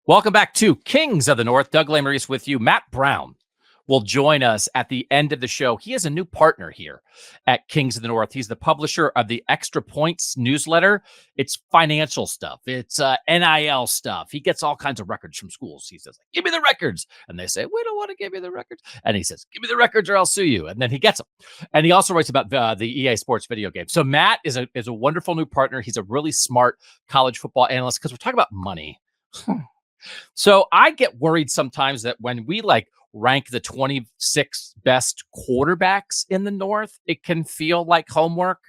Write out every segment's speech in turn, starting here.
Welcome back to Kings of the North. Doug Lesmerises with you. Matt Brown will join us at the end of the show. He is a new partner here at Kings of the North. He's the publisher of the Extra Points newsletter. It's financial stuff. It's NIL stuff. He gets all kinds of records from schools. He says, give me the records. And they say, we don't want to give you the records. And he says, give me the records or I'll sue you. And then he gets them. And he also writes about the EA Sports video game. So Matt is a wonderful new partner. He's a really smart college football analyst because we're talking about money. So I get worried sometimes that when we rank the 26 best quarterbacks in the North, it can feel like homework.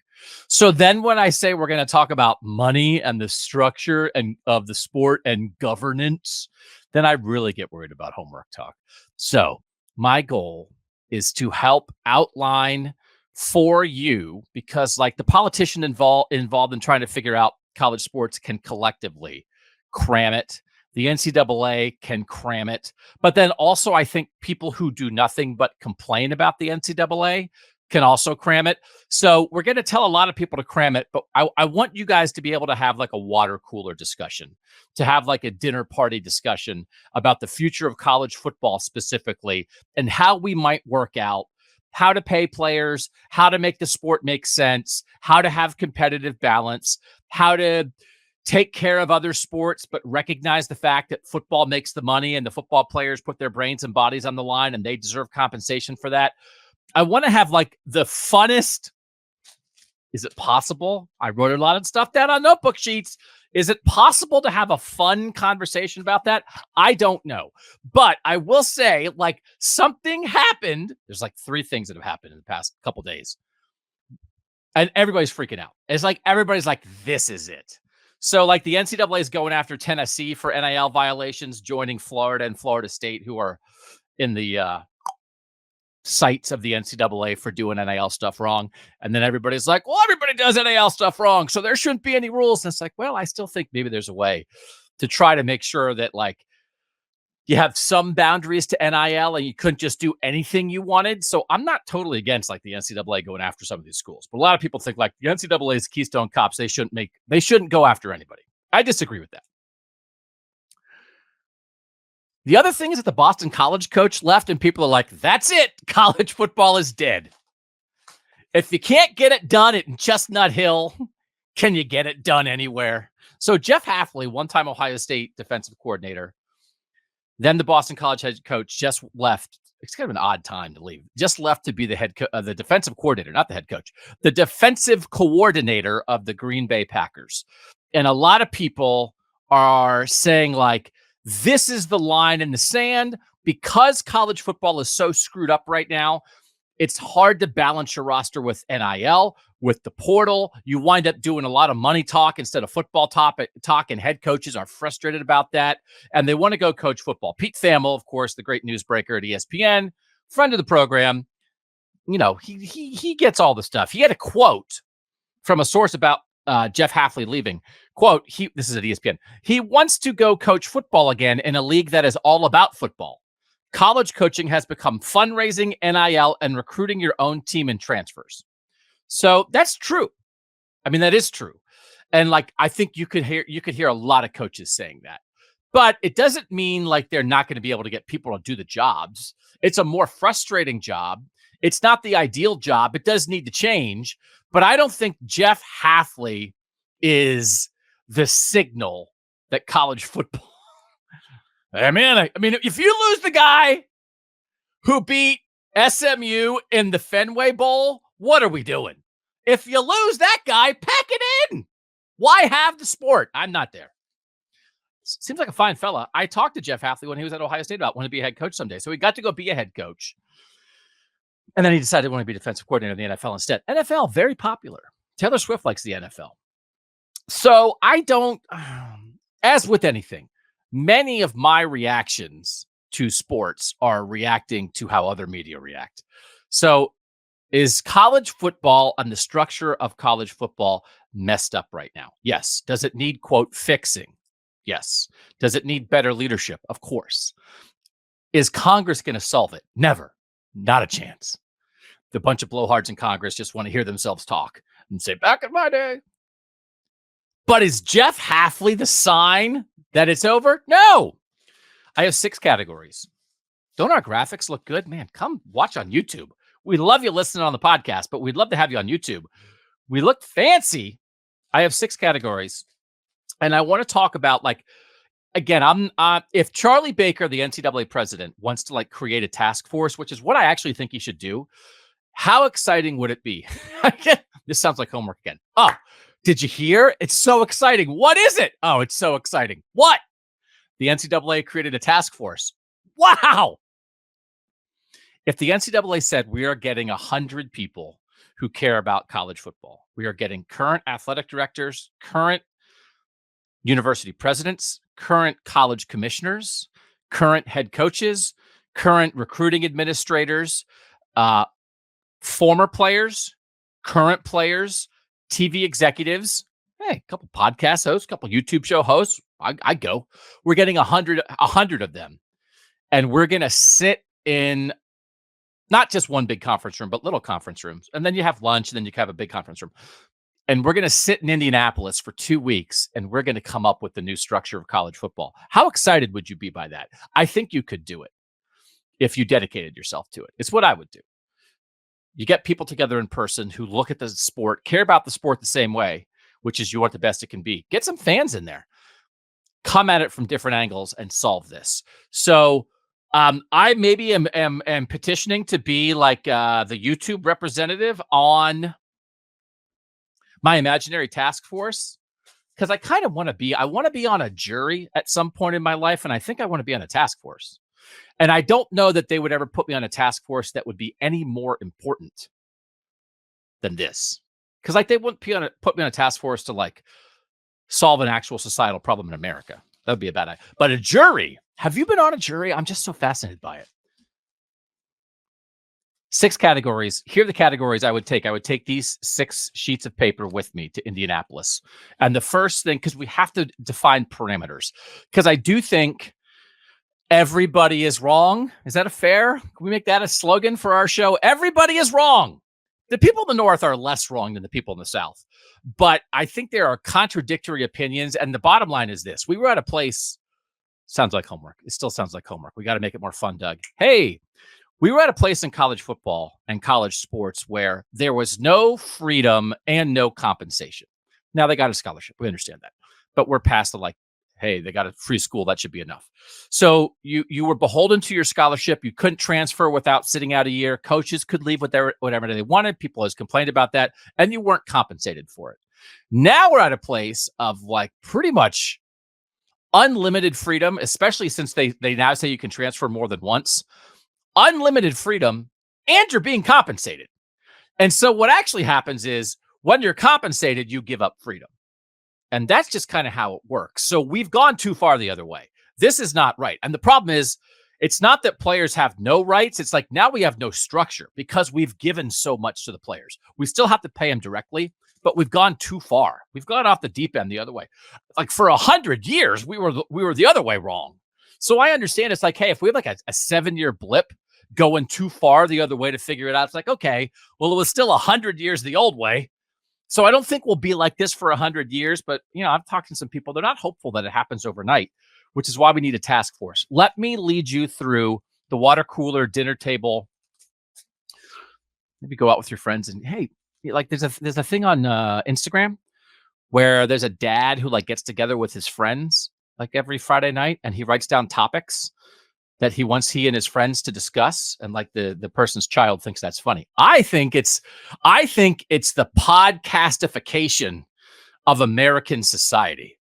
So then when I say we're going to talk about money and the structure and of the sport and governance, then I really get worried about homework talk. So my goal is to help outline for you, because the politician involved in trying to figure out college sports can collectively cram it. The NCAA can cram it. But then also I think people who do nothing but complain about the NCAA can also cram it. So we're going to tell a lot of people to cram it, but I want you guys to be able to have a water cooler discussion, to have a dinner party discussion about the future of college football specifically and how we might work out how to pay players, how to make the sport make sense, how to have competitive balance, how to take care of other sports, but recognize the fact that football makes the money and the football players put their brains and bodies on the line and they deserve compensation for that. I want to have the funnest. Is it possible? I wrote a lot of stuff down on notebook sheets. Is it possible to have a fun conversation about that? I don't know. But I will say, something happened. There's 3 things that have happened in the past couple days. And everybody's freaking out. It's everybody's this is it. So the NCAA is going after Tennessee for NIL violations, joining Florida and Florida State, who are in the sights of the NCAA for doing NIL stuff wrong. And then everybody's well, everybody does NIL stuff wrong, so there shouldn't be any rules. And it's well, I still think maybe there's a way to try to make sure that you have some boundaries to NIL and you couldn't just do anything you wanted. So I'm not totally against the NCAA going after some of these schools. But a lot of people think the NCAA is Keystone Cops. They shouldn't go after anybody. I disagree with that. The other thing is that the Boston College coach left and people are that's it. College football is dead. If you can't get it done at Chestnut Hill, can you get it done anywhere? So Jeff Hafley, one-time Ohio State defensive coordinator, then the Boston College head coach, just left. It's kind of an odd time to leave. Just left to be the defensive coordinator, not the head coach, the defensive coordinator of the Green Bay Packers. And a lot of people are saying this is the line in the sand because college football is so screwed up right now. It's hard to balance your roster with NIL, with the portal. You wind up doing a lot of money talk instead of football talk, and head coaches are frustrated about that, and they want to go coach football. Pete Thamel, of course, the great newsbreaker at ESPN, friend of the program, he gets all the stuff. He had a quote from a source about Jeff Hafley leaving. Quote, this is at ESPN. He wants to go coach football again in a league that is all about football. College coaching has become fundraising, NIL, and recruiting your own team and transfers. So that's true. I mean, that is true. And I think you could hear a lot of coaches saying that. But it doesn't mean they're not going to be able to get people to do the jobs. It's a more frustrating job. It's not the ideal job. It does need to change. But I don't think Jeff Hafley is the signal that college football. I mean, if you lose the guy who beat SMU in the Fenway Bowl, what are we doing? If you lose that guy, pack it in. Why have the sport? I'm not there. Seems like a fine fella. I talked to Jeff Hafley when he was at Ohio State about wanting to be a head coach someday. So he got to go be a head coach. And then he decided to want to be defensive coordinator in the NFL instead. NFL, very popular. Taylor Swift likes the NFL. So I don't, as with anything, many of my reactions to sports are reacting to how other media react. So is college football and the structure of college football messed up right now? Yes. Does it need, quote, fixing? Yes. Does it need better leadership? Of course. Is Congress going to solve it? Never. Not a chance. The bunch of blowhards in Congress just want to hear themselves talk and say, back in my day. But is Jeff Hafley the sign that it's over? No. I have 6 categories. Don't our graphics look good? Man, come watch on YouTube. We love you listening on the podcast, but we'd love to have you on YouTube. We look fancy. I have 6 categories. And I want to talk about, like, again, if Charlie Baker, the NCAA president, wants to like create a task force, which is what I actually think he should do, how exciting would it be? This sounds like homework again. Oh, did you hear? It's so exciting. What is it? Oh, it's so exciting. What? The NCAA created a task force. Wow. If the NCAA said we are getting 100 people who care about college football, we are getting current athletic directors, current university presidents, current college commissioners, current head coaches, current recruiting administrators, former players, current players, TV executives, hey, a couple podcast hosts, a couple YouTube show hosts. I go. We're getting 100 of them. And we're going to sit in not just one big conference room, but little conference rooms. And then you have lunch, and then you have a big conference room. And we're going to sit in Indianapolis for 2 weeks, and we're going to come up with the new structure of college football. How excited would you be by that? I think you could do it if you dedicated yourself to it. It's what I would do. You get people together in person who look at the sport, care about the sport the same way, which is you want the best it can be. Get some fans in there. Come at it from different angles and solve this. So I maybe am petitioning to be like the YouTube representative on my imaginary task force, because I kind of want to be, I want to be on a jury at some point in my life. And I think I want to be on a task force. And I don't know that they would ever put me on a task force that would be any more important than this. Because like they wouldn't put me on a task force to like solve an actual societal problem in America. That would be a bad idea. But a jury, have you been on a jury? I'm just so fascinated by it. 6 categories. Here are the categories I would take. I would take these 6 sheets of paper with me to Indianapolis. And the first thing, because we have to define parameters, because I do think everybody is wrong. Is that a fair? Can we make that a slogan for our show? Everybody is wrong. The people in the North are less wrong than the people in the South. But I think there are contradictory opinions. And the bottom line is this. We were at a place, sounds like homework. It still sounds like homework. We got to make it more fun, Doug. Hey, we were at a place in college football and college sports where there was no freedom and no compensation. Now they got a scholarship. We understand that. But we're past the like, hey, they got a free school. That should be enough. So you were beholden to your scholarship. You couldn't transfer without sitting out a year. Coaches could leave with whatever they wanted. People always complained about that. And you weren't compensated for it. Now we're at a place of like pretty much unlimited freedom, especially since they now say you can transfer more than once. Unlimited freedom, and you're being compensated. And so what actually happens is when you're compensated, you give up freedom. And that's just kind of how it works. So we've gone too far the other way. This is not right. And the problem is, it's not that players have no rights. It's like now we have no structure because we've given so much to the players. We still have to pay them directly, but we've gone too far. We've gone off the deep end the other way. Like for 100 years, we were the other way wrong. So I understand it's like, hey, if we have like a 7-year blip going too far the other way to figure it out, it's like, okay, well, it was still 100 years the old way. So I don't think we'll be like this for 100 years, but you know, I've talked to some people. They're not hopeful that it happens overnight, which is why we need a task force. Let me lead you through the water cooler, dinner table. Maybe go out with your friends and hey, like there's a thing on Instagram where there's a dad who like gets together with his friends like every Friday night and he writes down topics that he wants he and his friends to discuss, and like the person's child thinks that's funny. I think it's the podcastification of American society,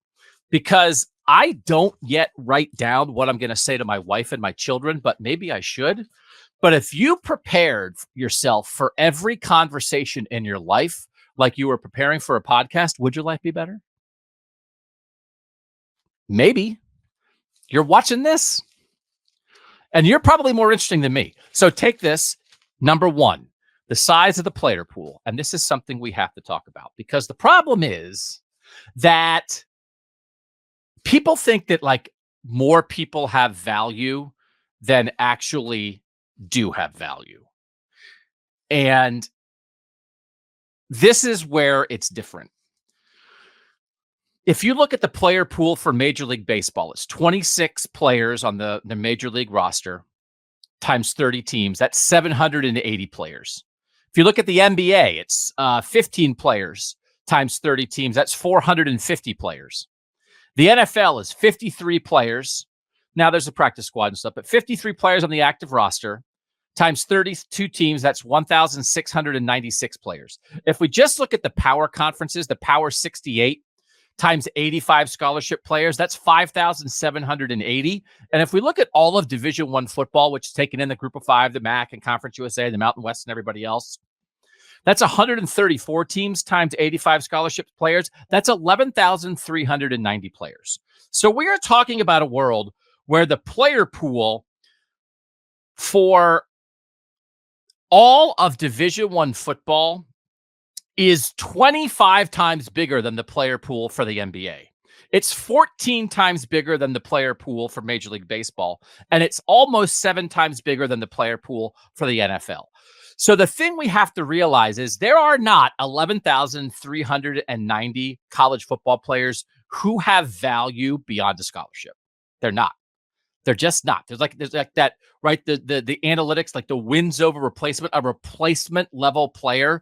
because I don't yet write down what I'm going to say to my wife and my children, but maybe I should. But if you prepared yourself for every conversation in your life like you were preparing for a podcast, would your life be better? Maybe. You're watching this, and you're probably more interesting than me. So take this. Number 1, the size of the player pool. And this is something we have to talk about, because the problem is that people think that like more people have value than actually do have value. And this is where it's different. If you look at the player pool for Major League Baseball, it's 26 players on the Major League roster times 30 teams. That's 780 players. If you look at the NBA, it's 15 players times 30 teams. That's 450 players. The NFL is 53 players. Now there's a practice squad and stuff, but 53 players on the active roster times 32 teams. That's 1,696 players. If we just look at the power conferences, the Power 68 times 85 scholarship players, that's 5,780. And if we look at all of Division I football, which is taken in the Group of Five, the MAC and Conference USA, the Mountain West, and everybody else, that's 134 teams times 85 scholarship players. That's 11,390 players. So we are talking about a world where the player pool for all of Division I football is 25 times bigger than the player pool for the NBA. It's 14 times bigger than the player pool for Major League Baseball, and it's almost 7 times bigger than the player pool for the NFL. So the thing we have to realize is there are not 11,390 college football players who have value beyond a scholarship. They're not. They're just not. There's like that, right? The analytics, like the wins over replacement, a replacement level player.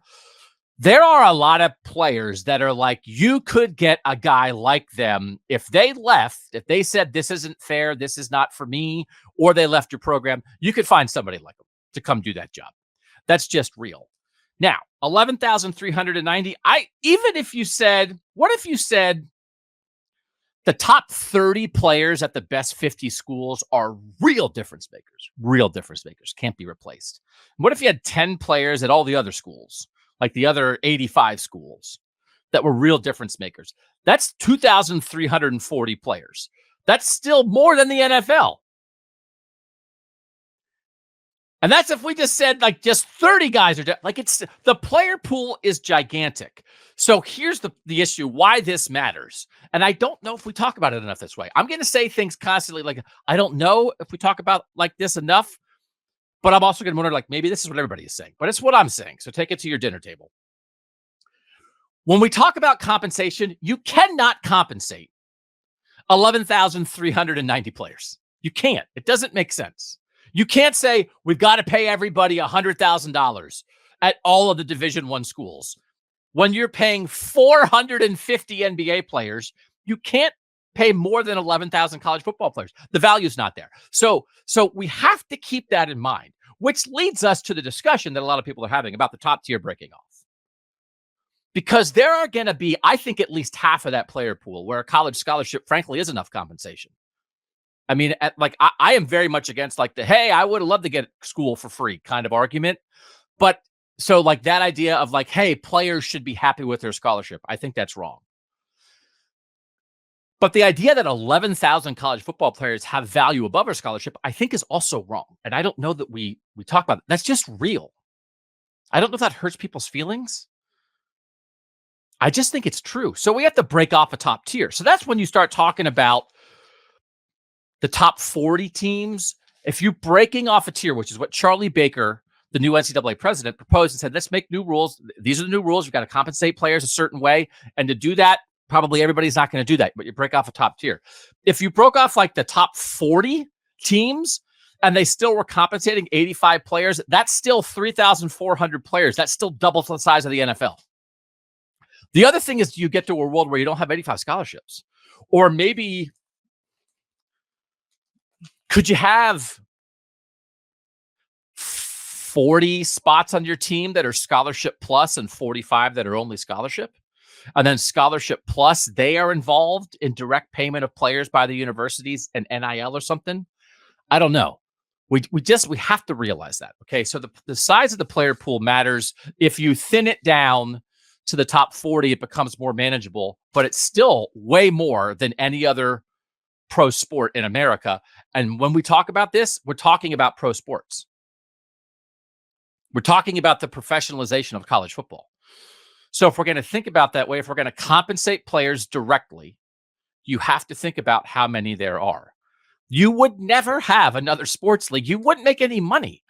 There are a lot of players that are like, you could get a guy like them if they left, if they said, this isn't fair, this is not for me, or they left your program, you could find somebody like them to come do that job. That's just real. Now, 11,390, even if you said, what if you said the top 30 players at the best 50 schools are real difference makers, can't be replaced. What if you had 10 players at all the other schools, like the other 85 schools that were real difference makers? That's 2,340 players. That's still more than the NFL. And that's if we just said like just 30 guys are like, it's the player pool is gigantic. So here's the issue, why this matters. And I don't know if we talk about it enough this way. I'm going to say things constantly like, I don't know if we talk about like this enough, but I'm also going to wonder like, maybe this is what everybody is saying, but it's what I'm saying. So take it to your dinner table. When we talk about compensation, you cannot compensate 11,390 players. You can't. It doesn't make sense. You can't say we've got to pay everybody $100,000 at all of the Division I schools. When you're paying 450 NBA players, you can't pay more than 11,000 college football players. The value's not there. So we have to keep that in mind, which leads us to the discussion that a lot of people are having about the top tier breaking off. Because there are going to be, I think, at least half of that player pool where a college scholarship, frankly, is enough compensation. I mean, I am very much against like the, hey, I would have loved to get school for free kind of argument. But so like that idea of like, hey, players should be happy with their scholarship, I think that's wrong. But the idea that 11,000 college football players have value above our scholarship, I think is also wrong. And I don't know that we talk about it. That's just real. I don't know if that hurts people's feelings. I just think it's true. So we have to break off a top tier. So that's when you start talking about the top 40 teams. If you're breaking off a tier, which is what Charlie Baker, the new NCAA president, proposed and said, let's make new rules. These are the new rules. You've got to compensate players a certain way. And to do that, probably everybody's not going to do that, but you break off a top tier. If you broke off like the top 40 teams and they still were compensating 85 players, that's still 3,400 players. That's still double the size of the NFL. The other thing is you get to a world where you don't have 85 scholarships. Or maybe could you have 40 spots on your team that are scholarship plus and 45 that are only scholarship? And then scholarship plus, they are involved in direct payment of players by the universities and NIL or something. I don't know. We have to realize that. Okay. So the size of the player pool matters. If you thin it down to the top 40, it becomes more manageable, but it's still way more than any other pro sport in America. And when we talk about this, we're talking about pro sports. We're talking about the professionalization of college football. So if we're going to think about that way, if we're going to compensate players directly, you have to think about how many there are. You would never have another sports league. You wouldn't make any money.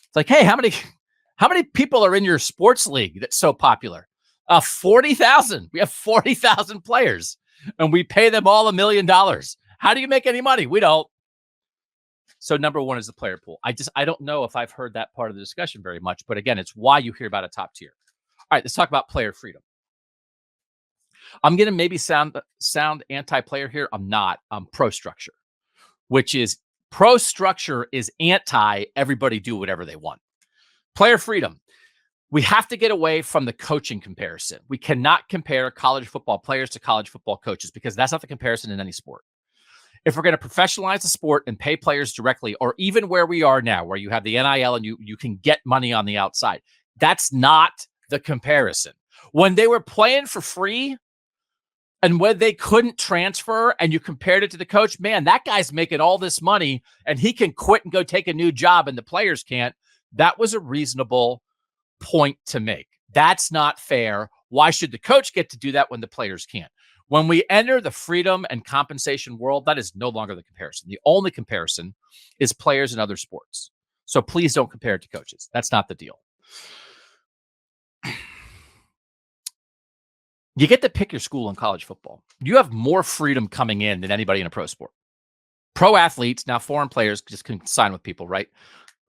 It's like, hey, how many people are in your sports league that's so popular? 40,000. We have 40,000 players and we pay them all $1 million. How do you make any money? We don't. So number one is the player pool. I don't know if I've heard that part of the discussion very much, but again, it's why you hear about a top tier. All right, let's talk about player freedom. I'm going to maybe sound anti-player here. I'm not. I'm pro structure, which is pro structure is anti everybody do whatever they want. Player freedom. We have to get away from the coaching comparison. We cannot compare college football players to college football coaches because that's not the comparison in any sport. If we're going to professionalize the sport and pay players directly, or even where we are now, where you have the NIL and you can get money on the outside, that's not the comparison. When they were playing for free and when they couldn't transfer and you compared it to the coach, man, that guy's making all this money and he can quit and go take a new job and the players can't. That was a reasonable point to make. That's not fair. Why should the coach get to do that when the players can't? When we enter the freedom and compensation world, that is no longer the comparison. The only comparison is players in other sports. So please don't compare it to coaches. That's not the deal. You get to pick your school in college football. You have more freedom coming in than anybody in a pro sport. Pro athletes, now foreign players just can sign with people, right?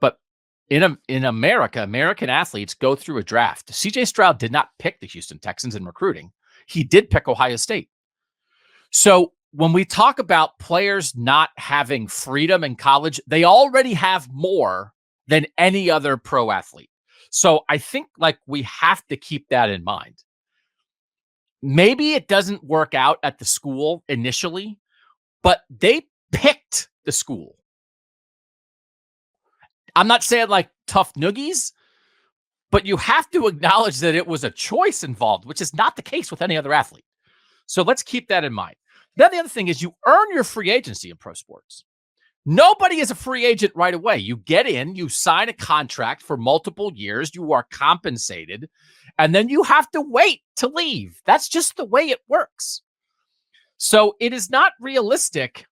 But in America, American athletes go through a draft. CJ Stroud did not pick the Houston Texans in recruiting. He did pick Ohio State. So when we talk about players not having freedom in college, they already have more than any other pro athlete. So I think like we have to keep that in mind. Maybe it doesn't work out at the school initially, but they picked the school. I'm not saying like tough noogies, but you have to acknowledge that it was a choice involved, which is not the case with any other athlete. So let's keep that in mind. Then the other thing is you earn your free agency in pro sports. Nobody is a free agent right away. You get in, you sign a contract for multiple years, you are compensated, and then you have to wait to leave. That's just the way it works. So it is not realistic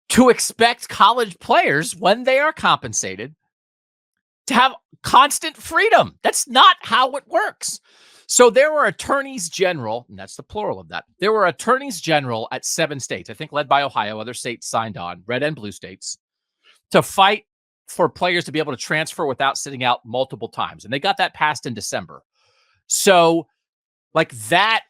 to expect college players, when they are compensated, to have constant freedom. That's not how it works. So there were attorneys general, and that's the plural of that. There were attorneys general at 7 states, I think led by Ohio. Other states signed on, red and blue states, to fight for players to be able to transfer without sitting out multiple times. And they got that passed in December. So like the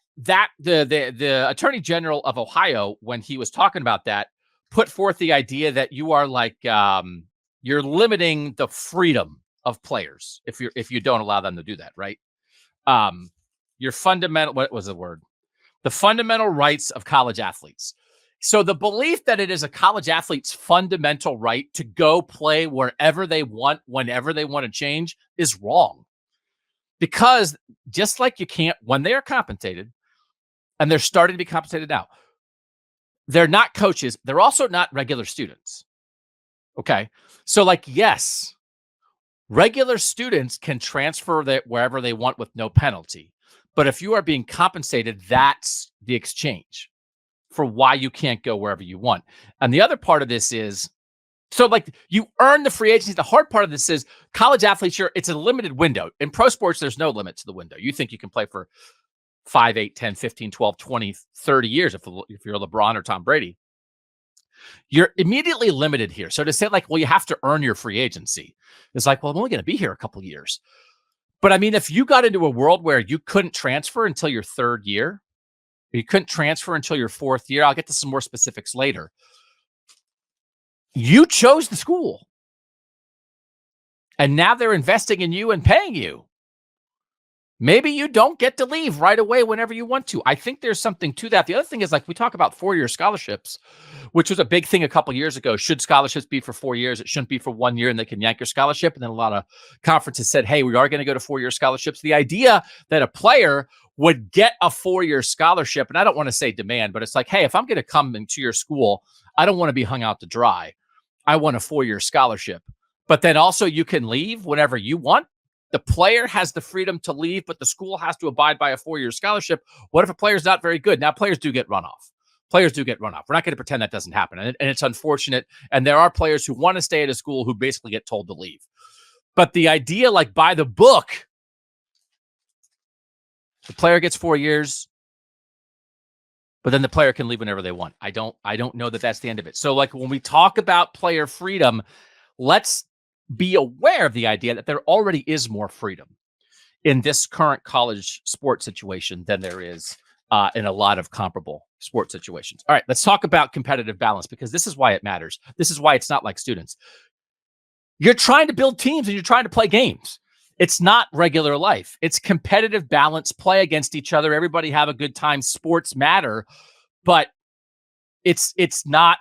attorney general of Ohio, when he was talking about that, put forth the idea that you are like, you're limiting the freedom of players if you don't allow them to do that, right? Your fundamental, what was the word? The fundamental rights of college athletes. So the belief that it is a college athlete's fundamental right to go play wherever they want, whenever they want to change is wrong. Because just like you can't, when they are compensated, and they're starting to be compensated now, they're not coaches. They're also not regular students. Okay. So like, yes, regular students can transfer that wherever they want with no penalty. But if you are being compensated, that's the exchange for why you can't go wherever you want. And the other part of this is, so like you earn the free agency. The hard part of this is college athletes, it's a limited window. In pro sports, there's no limit to the window. You think you can play for 5, 8, 10, 15, 12, 20, 30 years if you're LeBron or Tom Brady. You're immediately limited here. So to say like, well, you have to earn your free agency, it's like, well, I'm only going to be here a couple of years. But I mean, if you got into a world where you couldn't transfer until your 3rd year, you couldn't transfer until your 4th year, I'll get to some more specifics later. You chose the school. And now they're investing in you and paying you. Maybe you don't get to leave right away whenever you want to. I think there's something to that. The other thing is like we talk about 4-year scholarships, which was a big thing a couple of years ago. Should scholarships be for 4 years? It shouldn't be for 1 year and they can yank your scholarship. And then a lot of conferences said, hey, we are going to go to 4-year scholarships. The idea that a player would get a 4-year scholarship, and I don't want to say demand, but it's like, hey, if I'm going to come into your school, I don't want to be hung out to dry. I want a 4-year scholarship. But then also you can leave whenever you want. The player has the freedom to leave, but the school has to abide by a 4-year scholarship. What if a player's not very good? Now, players do get runoff. Players do get runoff. We're not going to pretend that doesn't happen. And it's unfortunate. And there are players who want to stay at a school who basically get told to leave. But the idea, like by the book, The player gets 4 years, but then the player can leave whenever they want. I don't know that that's the end of it. So like when we talk about player freedom, let's be aware of the idea that there already is more freedom in this current college sports situation than there is in a lot of comparable sports situations. All right, let's talk about competitive balance, because this is why it matters. This is why it's not like students. You're trying to build teams and you're trying to play games. It's not regular life. It's competitive balance, play against each other. Everybody have a good time. Sports matter, but it's not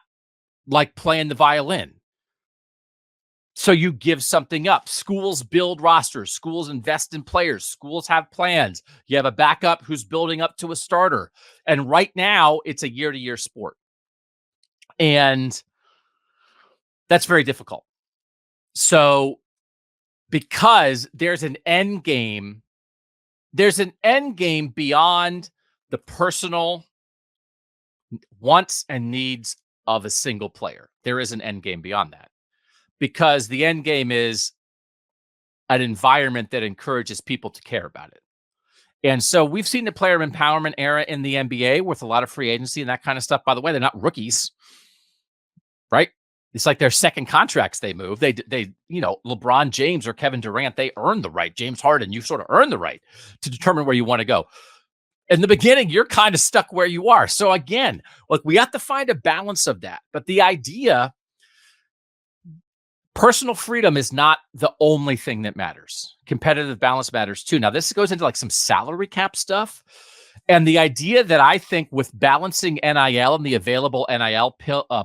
like playing the violin. So you give something up. Schools build rosters. Schools invest in players. Schools have plans. You have a backup who's building up to a starter. And right now, it's a year-to-year sport. And that's very difficult. So because there's an end game beyond the personal wants and needs of a single player. There is an end game beyond that, because the end game is an environment that encourages people to care about it. And so we've seen the player empowerment era in the NBA with a lot of free agency and that kind of stuff. By the way, they're not rookies, right? It's like their second contracts they move. They LeBron James or Kevin Durant, they earn the right. James Harden, you sort of earn the right to determine where you want to go. In the beginning, you're kind of stuck where you are. So again, look, we have to find a balance of that. But the idea, personal freedom is not the only thing that matters. Competitive balance matters too. Now, this goes into like some salary cap stuff. And the idea that I think with balancing NIL and the available NIL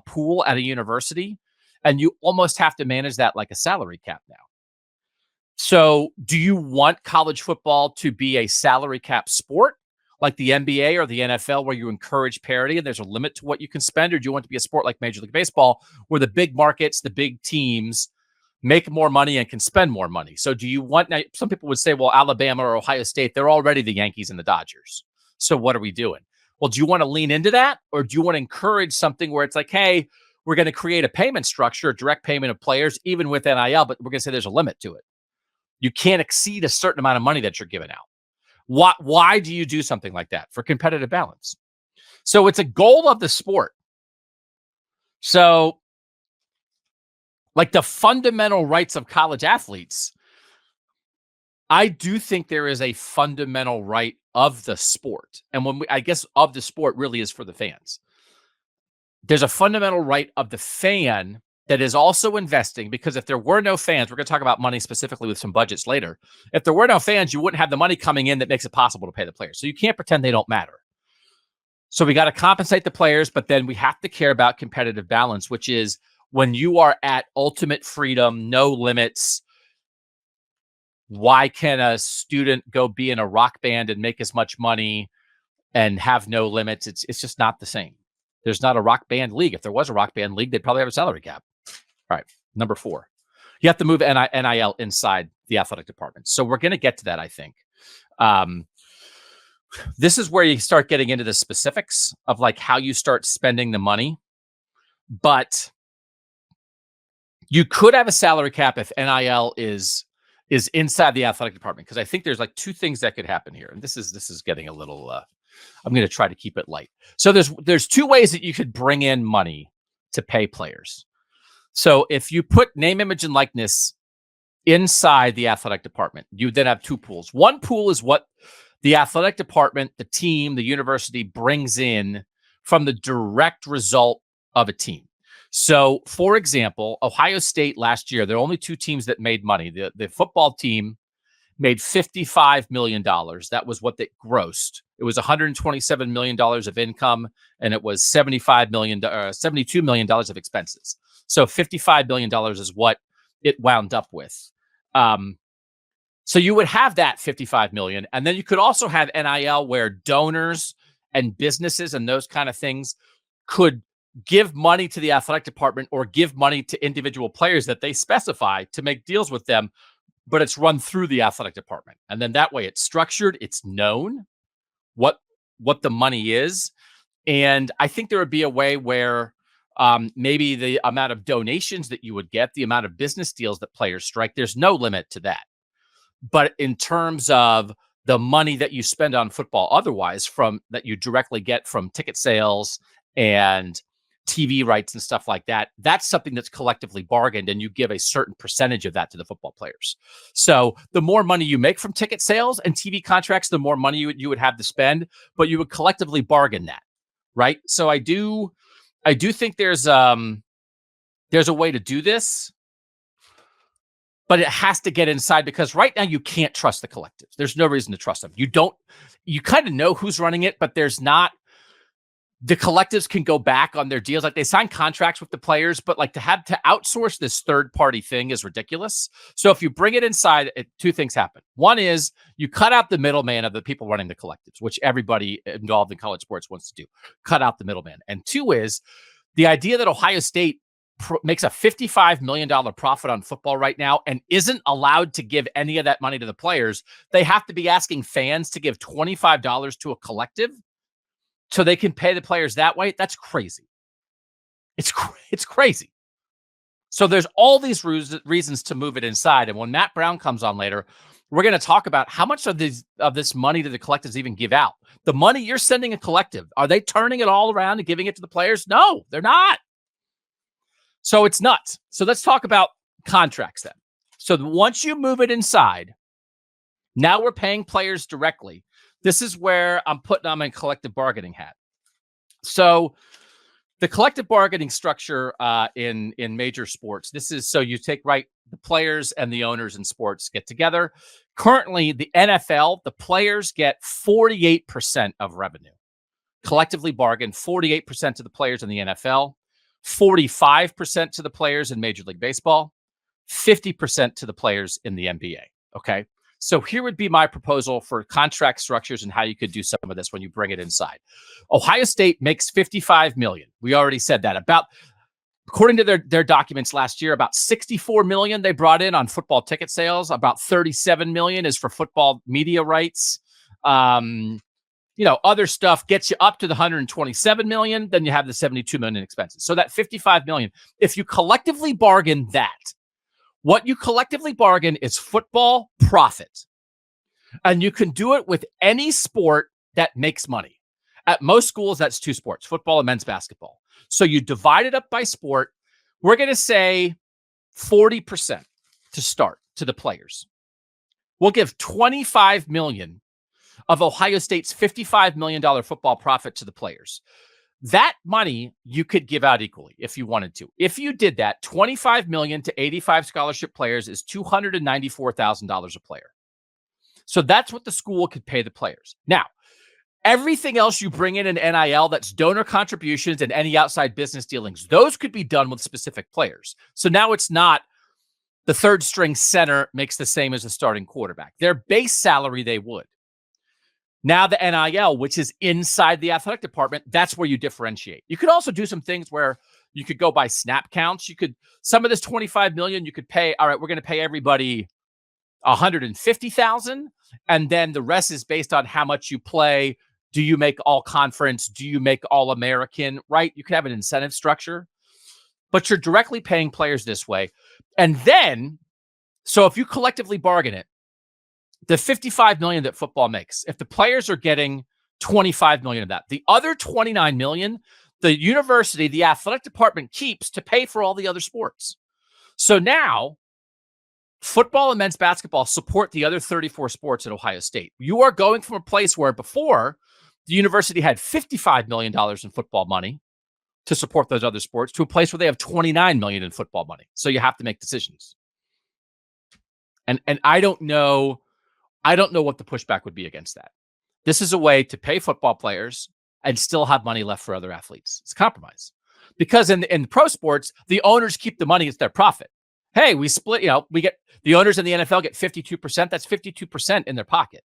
pool at a university, and you almost have to manage that like a salary cap now. So do you want college football to be a salary cap sport like the NBA or the NFL, where you encourage parity and there's a limit to what you can spend? Or do you want it to be a sport like Major League Baseball, where the big markets, the big teams make more money and can spend more money? So do you want, now some people would say, well, Alabama or Ohio State, they're already the Yankees and the Dodgers. So what are we doing? Well, do you want to lean into that? Or do you want to encourage something where it's like, hey, we're going to create a payment structure, a direct payment of players, even with NIL, but we're going to say there's a limit to it. You can't exceed a certain amount of money that you're giving out. Why do you do something like that? For competitive balance. So it's a goal of the sport. So like the fundamental rights of college athletes, I do think there is a fundamental right of the sport. And I guess of the sport really is for the fans. There's a fundamental right of the fan that is also investing, because if there were no fans, we're going to talk about money specifically with some budgets later. If there were no fans, you wouldn't have the money coming in that makes it possible to pay the players. So you can't pretend they don't matter. So we got to compensate the players, but then we have to care about competitive balance, which is when you are at ultimate freedom, no limits. Why can a student go be in a rock band and make as much money and have no limits? It's just not the same. There's not a rock band league. If there was a rock band league, they'd probably have a salary cap. All right, number 4. You have to move NIL inside the athletic department. So we're going to get to that, I think. This is where you start getting into the specifics of like how you start spending the money. But you could have a salary cap if NIL is inside the athletic department, because I think there's like 2 things that could happen here. And this is getting a little I'm going to try to keep it light. So there's 2 ways that you could bring in money to pay players. So if you put name, image, and likeness inside the athletic department, you then have 2 pools. One pool is what the athletic department, the team, the university brings in from the direct result of a team. So, for example, Ohio State last year, there are only 2 teams that made money. The football team made $55 million. That was what they grossed. It was $127 million of income, and it was $72 million of expenses. So $55 million is what it wound up with. So you would have that $55 million. And then you could also have NIL, where donors and businesses and those kind of things could give money to the athletic department or give money to individual players that they specify to make deals with them, but it's run through the athletic department. And then that way it's structured, it's known what the money is. And I think there would be a way where maybe the amount of donations that you would get, the amount of business deals that players strike, there's no limit to that. But in terms of the money that you spend on football otherwise from that you directly get from ticket sales and TV rights and stuff like that, that's something that's collectively bargained, and you give a certain percentage of that to the football players. So the more money you make from ticket sales and TV contracts, the more money you would have to spend, but you would collectively bargain that, right? So I do think there's a way to do this, but it has to get inside, because right now you can't trust the collectives. There's no reason to trust them. You kind of know who's running it, but there's not. The collectives can go back on their deals. Like, they sign contracts with the players, but like to have to outsource this third party thing is ridiculous. So if you bring it inside, two things happen. One is you cut out the middleman of the people running the collectives, which everybody involved in college sports wants to do. Cut out the middleman. And two is the idea that Ohio State makes a $55 million profit on football right now and isn't allowed to give any of that money to the players. They have to be asking fans to give $25 to a collective so they can pay the players that way. That's crazy. It's crazy. So there's all these reasons to move it inside. And when Matt Brown comes on later, we're going to talk about how much of this money do the collectives even give out. The money you're sending a collective, are they turning it all around and giving it to the players? No, they're not. So it's nuts. So let's talk about contracts then. So once you move it inside, now we're paying players directly. This is where I'm putting on my collective bargaining hat. So the collective bargaining structure in major sports, this is so you take the players and the owners in sports get together. Currently, the NFL, the players get 48% of revenue. Collectively bargained, 48% to the players in the NFL, 45% to the players in Major League Baseball, 50% to the players in the NBA. Okay. So here would be my proposal for contract structures and how you could do some of this when you bring it inside. Ohio State makes $55 million. We already said that. About, according to their documents last year, about $64 million they brought in on football ticket sales. About $37 million is for football media rights. Other stuff gets you up to the $127 million. Then you have the $72 million in expenses. So that $55 million, if you collectively bargain that, what you collectively bargain is football profit. And you can do it with any sport that makes money. At most schools, that's two sports, football and men's basketball. So you divide it up by sport. We're going to say 40% to start to the players. We'll give $25 million of Ohio State's $55 million football profit to the players. That money you could give out equally if you wanted to. If you did that, $25 million to 85 scholarship players is $294,000 a player. So that's what the school could pay the players. Now, everything else you bring in NIL, that's donor contributions and any outside business dealings, those could be done with specific players. So now it's not the third string center makes the same as the starting quarterback. Their base salary, they would. Now the NIL, which is inside the athletic department, that's where you differentiate. You could also do some things where you could go by snap counts. You could, some of this $25 million, you could pay, all right, we're going to pay everybody $150,000. And then the rest is based on how much you play. Do you make all conference? Do you make all American, right? You could have an incentive structure, but you're directly paying players this way. And then, so if you collectively bargain it, the $55 million that football makes, if the players are getting $25 million of that, the other $29 million, the university, the athletic department keeps to pay for all the other sports. So now football and men's basketball support the other 34 sports at Ohio State. You are going from a place where before the university had $55 million in football money to support those other sports to a place where they have $29 million in football money. So you have to make decisions. And I don't know what the pushback would be against that. This is a way to pay football players and still have money left for other athletes. It's a compromise. Because in pro sports, the owners keep the money. It's their profit. Hey, we split, we get the owners in the NFL get 52%. That's 52% in their pocket.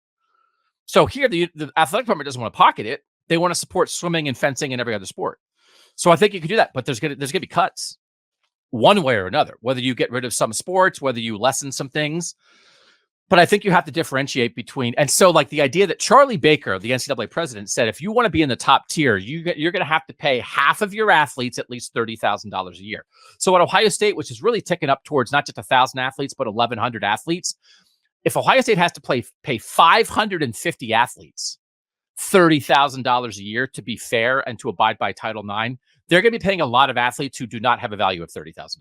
So here, the athletic department doesn't want to pocket it. They want to support swimming and fencing and every other sport. So I think you could do that, but there's gonna be cuts one way or another, whether you get rid of some sports, whether you lessen some things. But I think you have to differentiate between, and so like the idea that Charlie Baker, the NCAA president, said, if you want to be in the top tier, you're going to have to pay half of your athletes at least $30,000 a year. So at Ohio State, which is really ticking up towards not just 1,000 athletes, but 1,100 athletes, If Ohio State has to pay 550 athletes $30,000 a year to be fair and to abide by Title IX, they're going to be paying a lot of athletes who do not have a value of $30,000.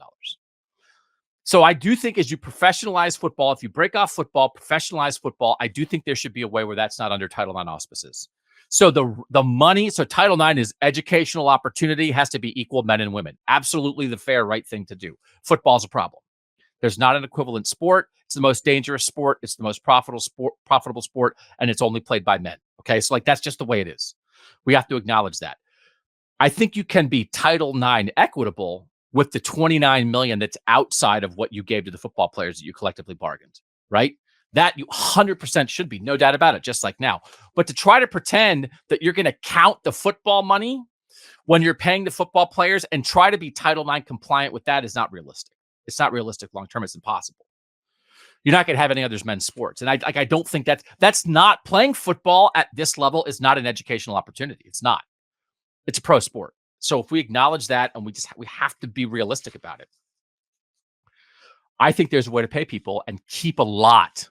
So I do think as you professionalize football, if you break off football, professionalize football, I do think there should be a way where that's not under Title IX auspices. So the money, so Title IX is educational opportunity, has to be equal men and women. Absolutely the fair, right thing to do. Football's a problem. There's not an equivalent sport. It's the most dangerous sport. It's the most profitable sport, and it's only played by men. Okay, so like that's just the way it is. We have to acknowledge that. I think you can be Title IX equitable with the $29 million that's outside of what you gave to the football players that you collectively bargained, right? That you 100% should be, no doubt about it, just like now. But to try to pretend that you're going to count the football money when you're paying the football players and try to be Title IX compliant with that is not realistic. It's not realistic long term. It's impossible. You're not going to have any other men's sports. And I don't think that's not playing football at this level is not an educational opportunity. It's not. It's a pro sport. So if we acknowledge that and we have to be realistic about it, I think there's a way to pay people and keep a lot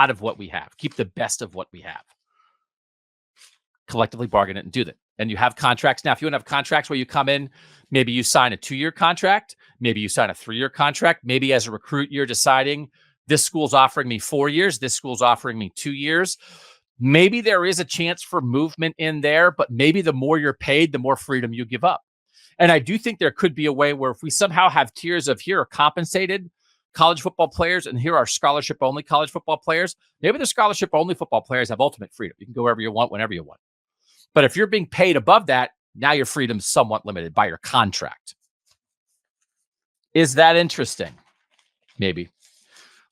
of what we have, keep the best of what we have, collectively bargain it and do that. And you have contracts. Now, if you want to have contracts where you come in, maybe you sign a 2-year contract, maybe you sign a 3-year contract, maybe as a recruit, you're deciding this school's offering me 4 years, this school's offering me 2 years. Maybe there is a chance for movement in there, but maybe the more you're paid, the more freedom you give up. And I do think there could be a way where if we somehow have tiers of here are compensated college football players and here are scholarship-only college football players, maybe the scholarship-only football players have ultimate freedom. You can go wherever you want, whenever you want. But if you're being paid above that, now your freedom's somewhat limited by your contract. Is that interesting? Maybe.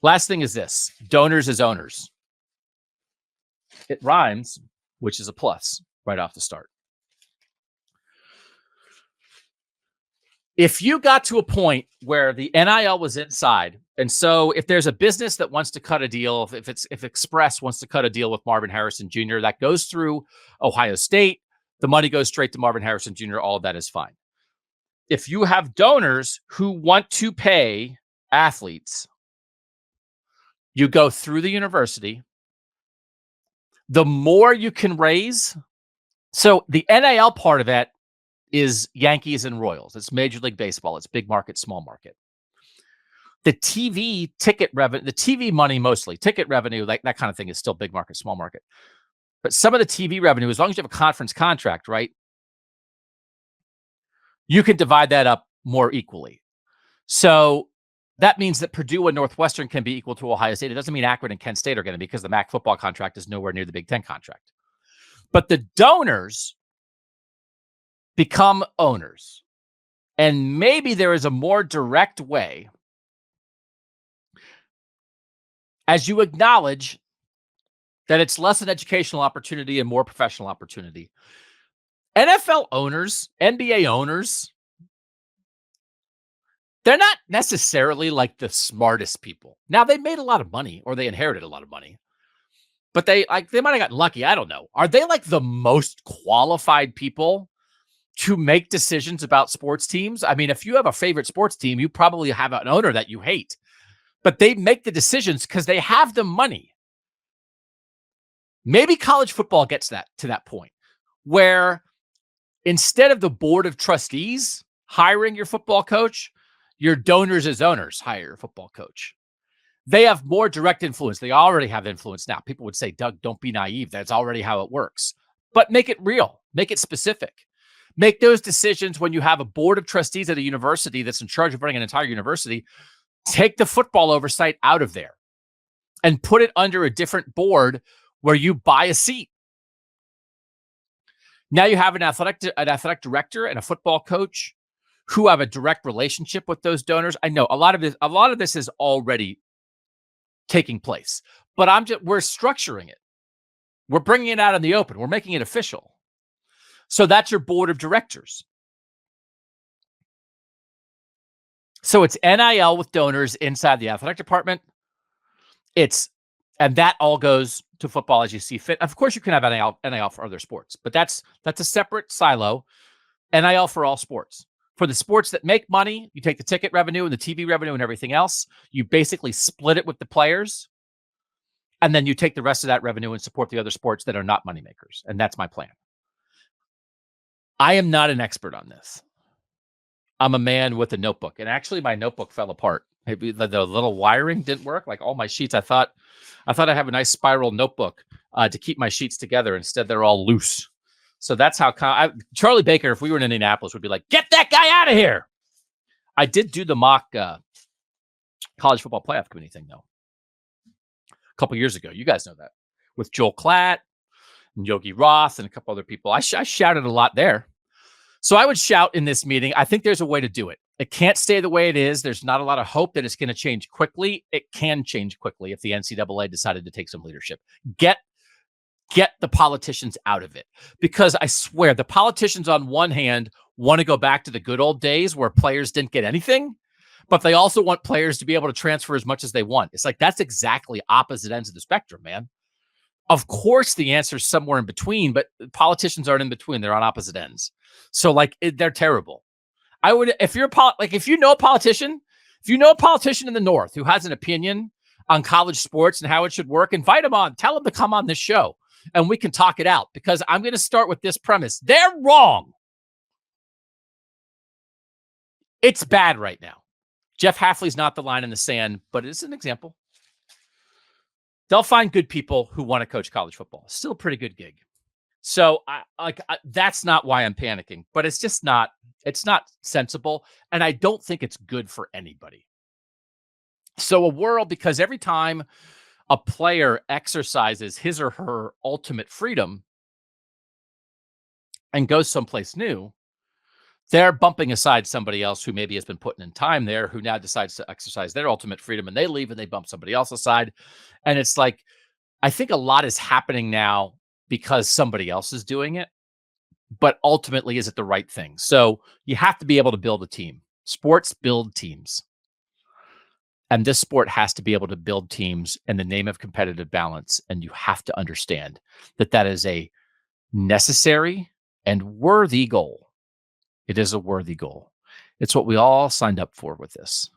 Last thing is this. Donors as owners. It rhymes, which is a plus right off the start. If you got to a point where the NIL was inside, and so if there's a business that wants to cut a deal, if Express wants to cut a deal with Marvin Harrison Jr., that goes through Ohio State, the money goes straight to Marvin Harrison Jr., all of that is fine. If you have donors who want to pay athletes, you go through the university. The more you can raise, so the NIL part of it is Yankees and Royals. It's Major League Baseball. It's big market, small market. The TV ticket revenue, the TV money mostly, ticket revenue, like that kind of thing is still big market, small market. But some of the TV revenue, as long as you have a conference contract, right, you can divide that up more equally. So that means that Purdue and Northwestern can be equal to Ohio State. It doesn't mean Akron and Kent State are going to be because the MAC football contract is nowhere near the Big Ten contract. But the donors become owners. And maybe there is a more direct way, as you acknowledge that it's less an educational opportunity and more professional opportunity. NFL owners, NBA owners, they're not necessarily like the smartest people. Now, they made a lot of money or they inherited a lot of money, but they might have gotten lucky. I don't know. Are they like the most qualified people to make decisions about sports teams? I mean, if you have a favorite sports team, you probably have an owner that you hate, but they make the decisions because they have the money. Maybe college football gets to that point where instead of the board of trustees hiring your football coach, your donors as owners hire your football coach. They have more direct influence. They already have influence now. People would say, Doug, don't be naive. That's already how it works. But make it real. Make it specific. Make those decisions when you have a board of trustees at a university that's in charge of running an entire university. Take the football oversight out of there and put it under a different board where you buy a seat. Now you have an athletic director and a football coach who have a direct relationship with those donors. I know a lot of this is already taking place, but we're structuring it. We're bringing it out in the open. We're making it official. So that's your board of directors. So it's NIL with donors inside the athletic department. And that all goes to football as you see fit. Of course, you can have NIL for other sports, but that's a separate silo. NIL for all sports. For the sports that make money, you take the ticket revenue and the TV revenue and everything else. You basically split it with the players. And then you take the rest of that revenue and support the other sports that are not moneymakers. And that's my plan. I am not an expert on this. I'm a man with a notebook. And actually, my notebook fell apart. Maybe the little wiring didn't work. Like all my sheets, I thought I have a nice spiral notebook to keep my sheets together. Instead, they're all loose. So that's how Charlie Baker, if we were in Indianapolis, would be like, get that guy out of here. I did do the mock college football playoff committee thing, though, a couple years ago. You guys know that. With Joel Klatt and Yogi Roth and a couple other people. I shouted a lot there. So I would shout in this meeting. I think there's a way to do it. It can't stay the way it is. There's not a lot of hope that it's going to change quickly. It can change quickly if the NCAA decided to take some leadership. Get the politicians out of it. Because I swear, the politicians on one hand want to go back to the good old days where players didn't get anything, but they also want players to be able to transfer as much as they want. It's like that's exactly opposite ends of the spectrum, man. Of course, the answer is somewhere in between, but politicians aren't in between. They're on opposite ends. So, like, they're terrible. I would, if you know a politician in the North who has an opinion on college sports and how it should work, invite him on. Tell him to come on this show, and we can talk it out. Because I'm going to start with this premise: they're wrong. It's bad right now. Jeff Hafley's not the line in the sand, but it's an example. They'll find good people who want to coach college football. Still a pretty good gig. So that's not why I'm panicking, but it's just not, it's not sensible. And I don't think it's good for anybody. So because every time a player exercises his or her ultimate freedom and goes someplace new, they're bumping aside somebody else who maybe has been putting in time there, who now decides to exercise their ultimate freedom, and they leave and they bump somebody else aside. And it's like, I think a lot is happening now because somebody else is doing it, but ultimately, is it the right thing? So you have to be able to build a team. Sports build teams. And this sport has to be able to build teams in the name of competitive balance. And you have to understand that that is a necessary and worthy goal. It is a worthy goal. It's what we all signed up for with this.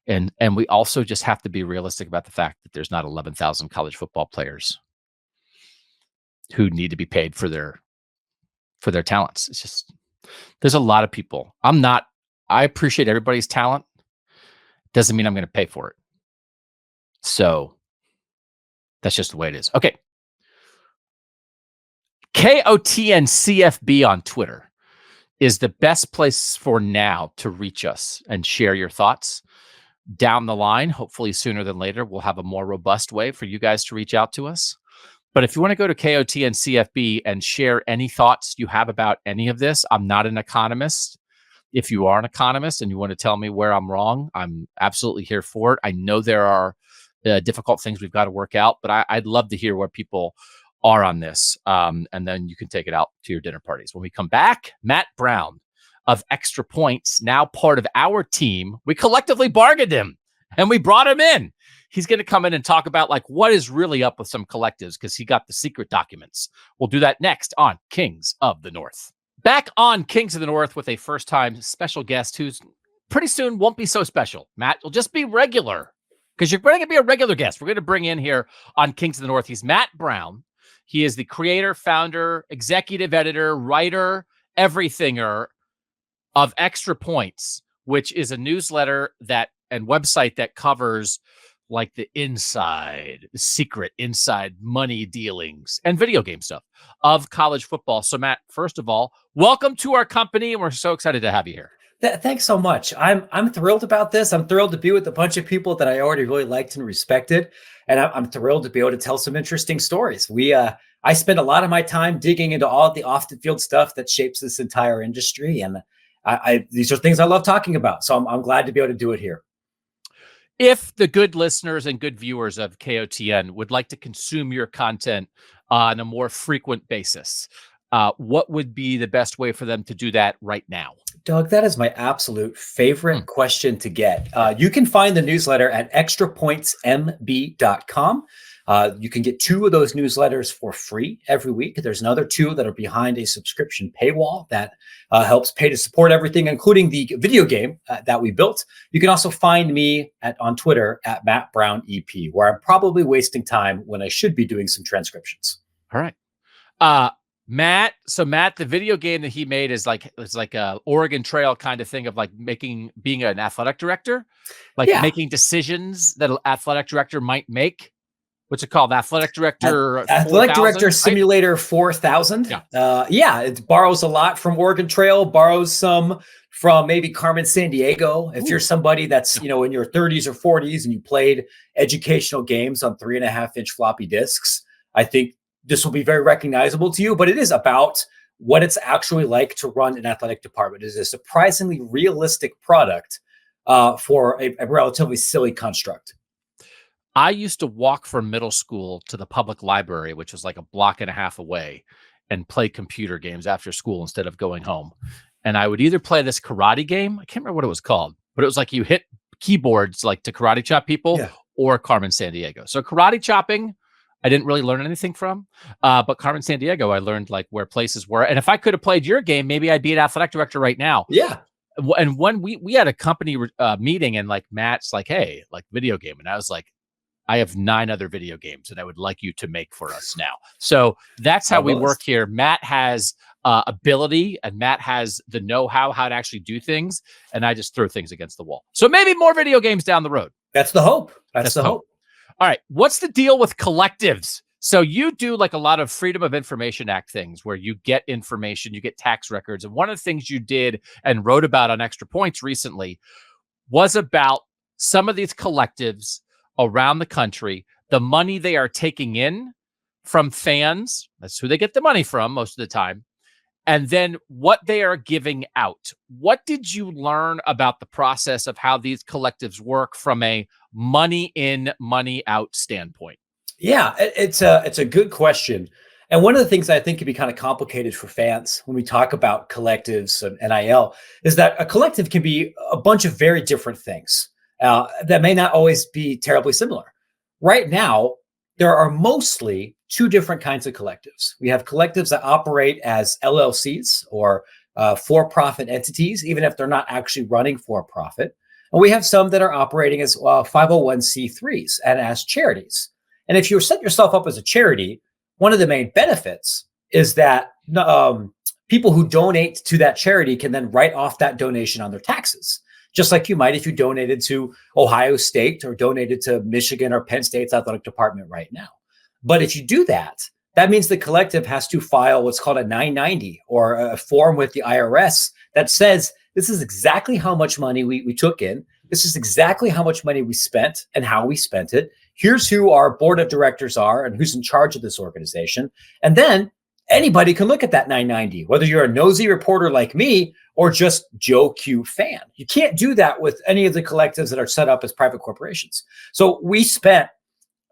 And we also just have to be realistic about the fact that there's not 11,000 college football players who need to be paid for their talents. It's just, there's a lot of people. I appreciate everybody's talent. Doesn't mean I'm going to pay for it. So that's just the way it is. Okay. KOTNCFB on Twitter is the best place for now to reach us and share your thoughts. Down the line, hopefully sooner than later, we'll have a more robust way for you guys to reach out to us. But if you want to go to KOTNCFB and share any thoughts you have about any of this, I'm not an economist. If you are an economist and you want to tell me where I'm wrong, I'm absolutely here for it. I know there are difficult things we've got to work out, but I'd love to hear where people are on this. And then you can take it out to your dinner parties. When we come back, Matt Brown of Extra Points, now part of our team. We collectively bargained him and we brought him in. He's going to come in and talk about like what is really up with some collectives because he got the secret documents. We'll do that next on Kings of the North. Back on Kings of the North with a first-time special guest who's pretty soon won't be so special. Matt will just be regular because you're going to be a regular guest. We're going to bring in here on Kings of the North. He's Matt Brown. He is the creator, founder, executive editor, writer, everythinger of Extra Points, which is a newsletter and website that covers like the secret inside money dealings and video game stuff of college football. So Matt, first of all, welcome to our company. And we're so excited to have you here. Thanks so much. I'm thrilled about this. I'm thrilled to be with a bunch of people that I already really liked and respected. And I'm thrilled to be able to tell some interesting stories. I spend a lot of my time digging into all the off the field stuff that shapes this entire industry. And these are things I love talking about. So I'm glad to be able to do it here. If the good listeners and good viewers of KOTN would like to consume your content on a more frequent basis, what would be the best way for them to do that right now? Doug, that is my absolute favorite question to get. You can find the newsletter at extrapointsmb.com. You can get 2 of those newsletters for free every week. There's another 2 that are behind a subscription paywall that helps pay to support everything, including the video game that we built. You can also find me on Twitter at Matt Brown EP, where I'm probably wasting time when I should be doing some transcriptions. All right. Matt, the video game that he made is like a Oregon Trail kind of thing of like being an athletic director, like making decisions that an athletic director might make. What's it called? Athletic Director 4000, Simulator 4000. Yeah. It borrows a lot from Oregon Trail, borrows some from maybe Carmen Sandiego. If you're somebody that's, in your 30s or 40s and you played educational games on 3.5-inch floppy disks, I think this will be very recognizable to you, but it is about what it's actually like to run an athletic department. It is a surprisingly realistic product for a relatively silly construct. I used to walk from middle school to the public library, which was like a block and a half away, and play computer games after school instead of going home. And I would either play this karate game. I can't remember what it was called, but it was like you hit keyboards like to karate chop people, or Carmen Sandiego. So karate chopping, I didn't really learn anything from, but Carmen Sandiego, I learned like where places were. And if I could have played your game, maybe I'd be an athletic director right now. Yeah. And when we had a company meeting, and like Matt's like, hey, like video game. And I was like, I have 9 other video games that I would like you to make for us now. So that's how we work here. Matt has ability, and Matt has the know-how to actually do things. And I just throw things against the wall. So maybe more video games down the road. That's the hope. That's the hope. All right. What's the deal with collectives? So you do like a lot of Freedom of Information Act things where you get information, you get tax records. And one of the things you did and wrote about on Extra Points recently was about some of these collectives around the country, the money they are taking in from fans. That's who they get the money from most of the time. And then what they are giving out. What did you learn about the process of how these collectives work from a money in, money out standpoint? Yeah, it's a good question. And one of the things I think can be kind of complicated for fans when we talk about collectives and NIL is that a collective can be a bunch of very different things that may not always be terribly similar. Right now, there are mostly 2 different kinds of collectives. We have collectives that operate as LLCs or for-profit entities, even if they're not actually running for profit. And we have some that are operating as 501c3s and as charities. And if you set yourself up as a charity, one of the main benefits is that people who donate to that charity can then write off that donation on their taxes, just like you might if you donated to Ohio State or donated to Michigan or Penn State's athletic department right now. But if you do that, that means the collective has to file what's called a 990 or a form with the IRS that says, this is exactly how much money we took in. This is exactly how much money we spent and how we spent it. Here's who our board of directors are and who's in charge of this organization. And then anybody can look at that 990, whether you're a nosy reporter like me or just Joe Q fan. You can't do that with any of the collectives that are set up as private corporations. So we spent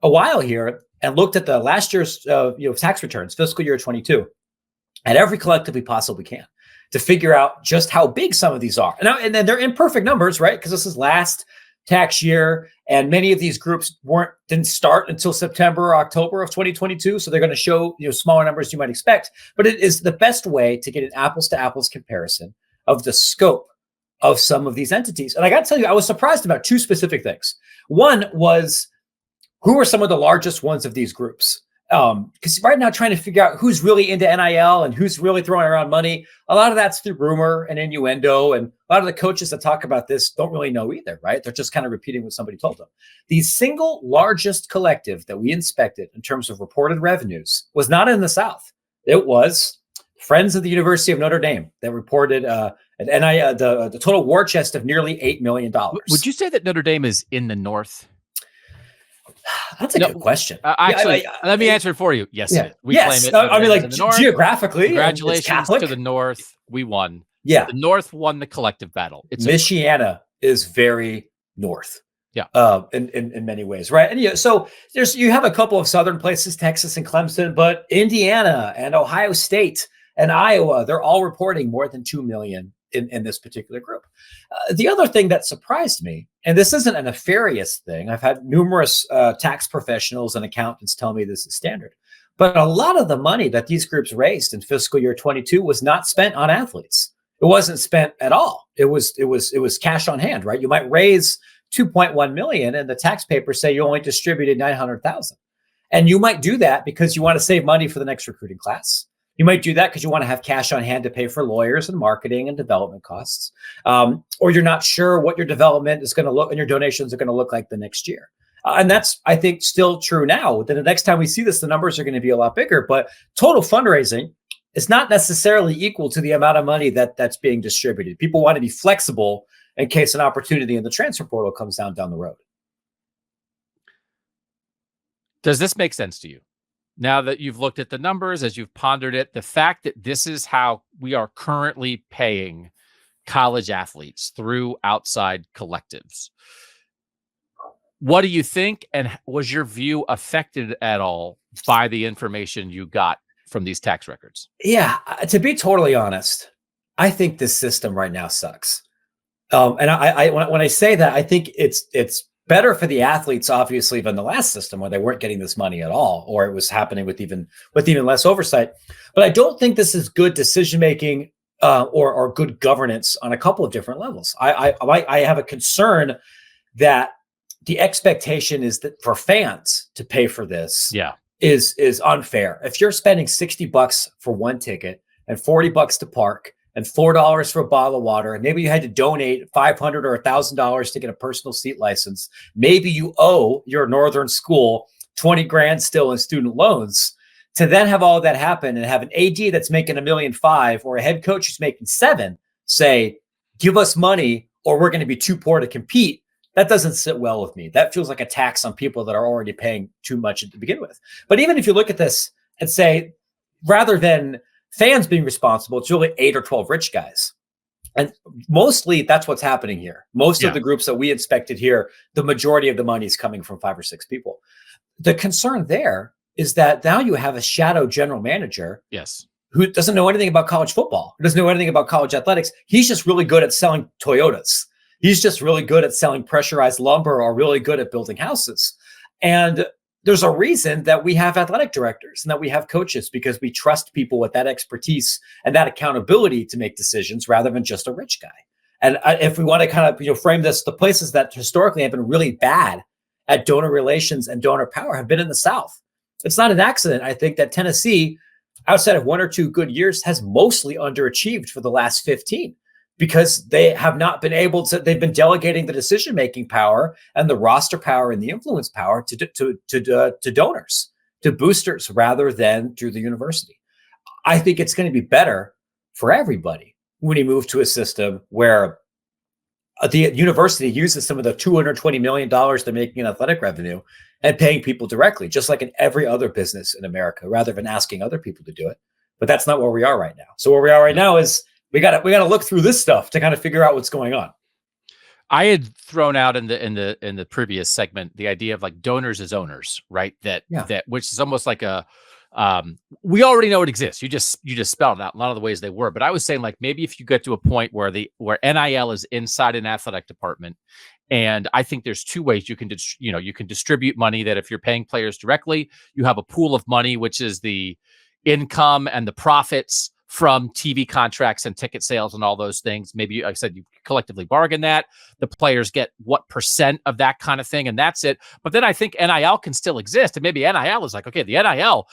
a while here and looked at the last year's tax returns, fiscal year 22, at every collective we possibly can to figure out just how big some of these are. And then they're imperfect numbers, right? Because this is last tax year, and many of these groups didn't start until September or October of 2022. So they're going to show smaller numbers you might expect. But it is the best way to get an apples to apples comparison of the scope of some of these entities. And I got to tell you, I was surprised about 2 specific things. One was, who are some of the largest ones of these groups? Because right now, trying to figure out who's really into NIL and who's really throwing around money, a lot of that's through rumor and innuendo. And a lot of the coaches that talk about this don't really know either, right? They're just kind of repeating what somebody told them. The single largest collective that we inspected in terms of reported revenues was not in the South. It was Friends of the University of Notre Dame that reported an NIL, the total war chest of nearly $8 million. Would you say that Notre Dame is in the North? That's a good question. Actually, let me answer it for you. Yes, it is. We claim it. I mean, like geographically, congratulations to the North. We won. Yeah, the North won the collective battle. Michiana is very north. Yeah, in many ways, right? And so you have a couple of southern places, Texas and Clemson, but Indiana and Ohio State and Iowa, they're all reporting more than 2 million in this particular group. The other thing that surprised me, and this isn't a nefarious thing, I've had numerous tax professionals and accountants tell me this is standard, but a lot of the money that these groups raised in fiscal year 22 was not spent on athletes. It wasn't spent at all. It was cash on hand, right? You might raise 2.1 million and the tax papers say you only distributed 900,000. And you might do that because you want to save money for the next recruiting class. You might do that because you want to have cash on hand to pay for lawyers and marketing and development costs. Or you're not sure what your development is going to look and your donations are going to look like the next year. And that's, I think, still true now. Then the next time we see this, the numbers are going to be a lot bigger. But total fundraising is not necessarily equal to the amount of money that's being distributed. People want to be flexible in case an opportunity in the transfer portal comes down the road. Does this make sense to you? Now that you've looked at the numbers, as you've pondered it, the fact that this is how we are currently paying college athletes through outside collectives. What do you think? And was your view affected at all by the information you got from these tax records? Yeah, to be totally honest, I think this system right now sucks. And when I say that, I think it's better for the athletes, obviously, than the last system where they weren't getting this money at all, or it was happening with even less oversight. But I don't think this is good decision making or good governance on a couple of different levels. I have a concern that the expectation is that for fans to pay for this is unfair. If you're spending $60 for one ticket and $40 to park and $4 for a bottle of water, and maybe you had to donate $500 or $1,000 to get a personal seat license, maybe you owe your northern school 20 grand still in student loans, to then have all of that happen and have an AD that's making $1.5 million or a head coach who's making $7 million say, give us money or we're going to be too poor to compete. That doesn't sit well with me. That feels like a tax on people that are already paying too much to begin with. But even if you look at this and say, rather than fans being responsible, it's really 8 or 12 rich guys. And mostly that's what's happening here. Most of the groups that we inspected here, the majority of the money is coming from 5 or 6 people. The concern there is that now you have a shadow general manager who doesn't know anything about college football, who doesn't know anything about college athletics. He's just really good at selling Toyotas. He's just really good at selling pressurized lumber or really good at building houses. And there's a reason that we have athletic directors and that we have coaches, because we trust people with that expertise and that accountability to make decisions rather than just a rich guy. And if we want to kind of frame this, the places that historically have been really bad at donor relations and donor power have been in the South. It's not an accident, I think, that Tennessee, outside of 1 or 2 good years, has mostly underachieved for the last 15. Because they have not been able to, they've been delegating the decision-making power and the roster power and the influence power to donors, to boosters, rather than through the university. I think it's going to be better for everybody when you move to a system where the university uses some of the $220 million they're making in athletic revenue and paying people directly, just like in every other business in America, rather than asking other people to do it. But that's not where we are right now. So where we are right now is, we got to look through this stuff to kind of figure out what's going on. I had thrown out in the previous segment the idea of like donors as owners, right? That which is almost like a we already know it exists. You just spelled it out in a lot of the ways they were. But I was saying, like, maybe if you get to a point where NIL is inside an athletic department, and I think there's 2 ways you can you can distribute money. That if you're paying players directly, you have a pool of money, which is the income and the profits from TV contracts and ticket sales and all those things. Maybe, like I said, you collectively bargain that. The players get what percent of that kind of thing, and that's it. But then I think NIL can still exist, and maybe NIL is like, okay, the NIL,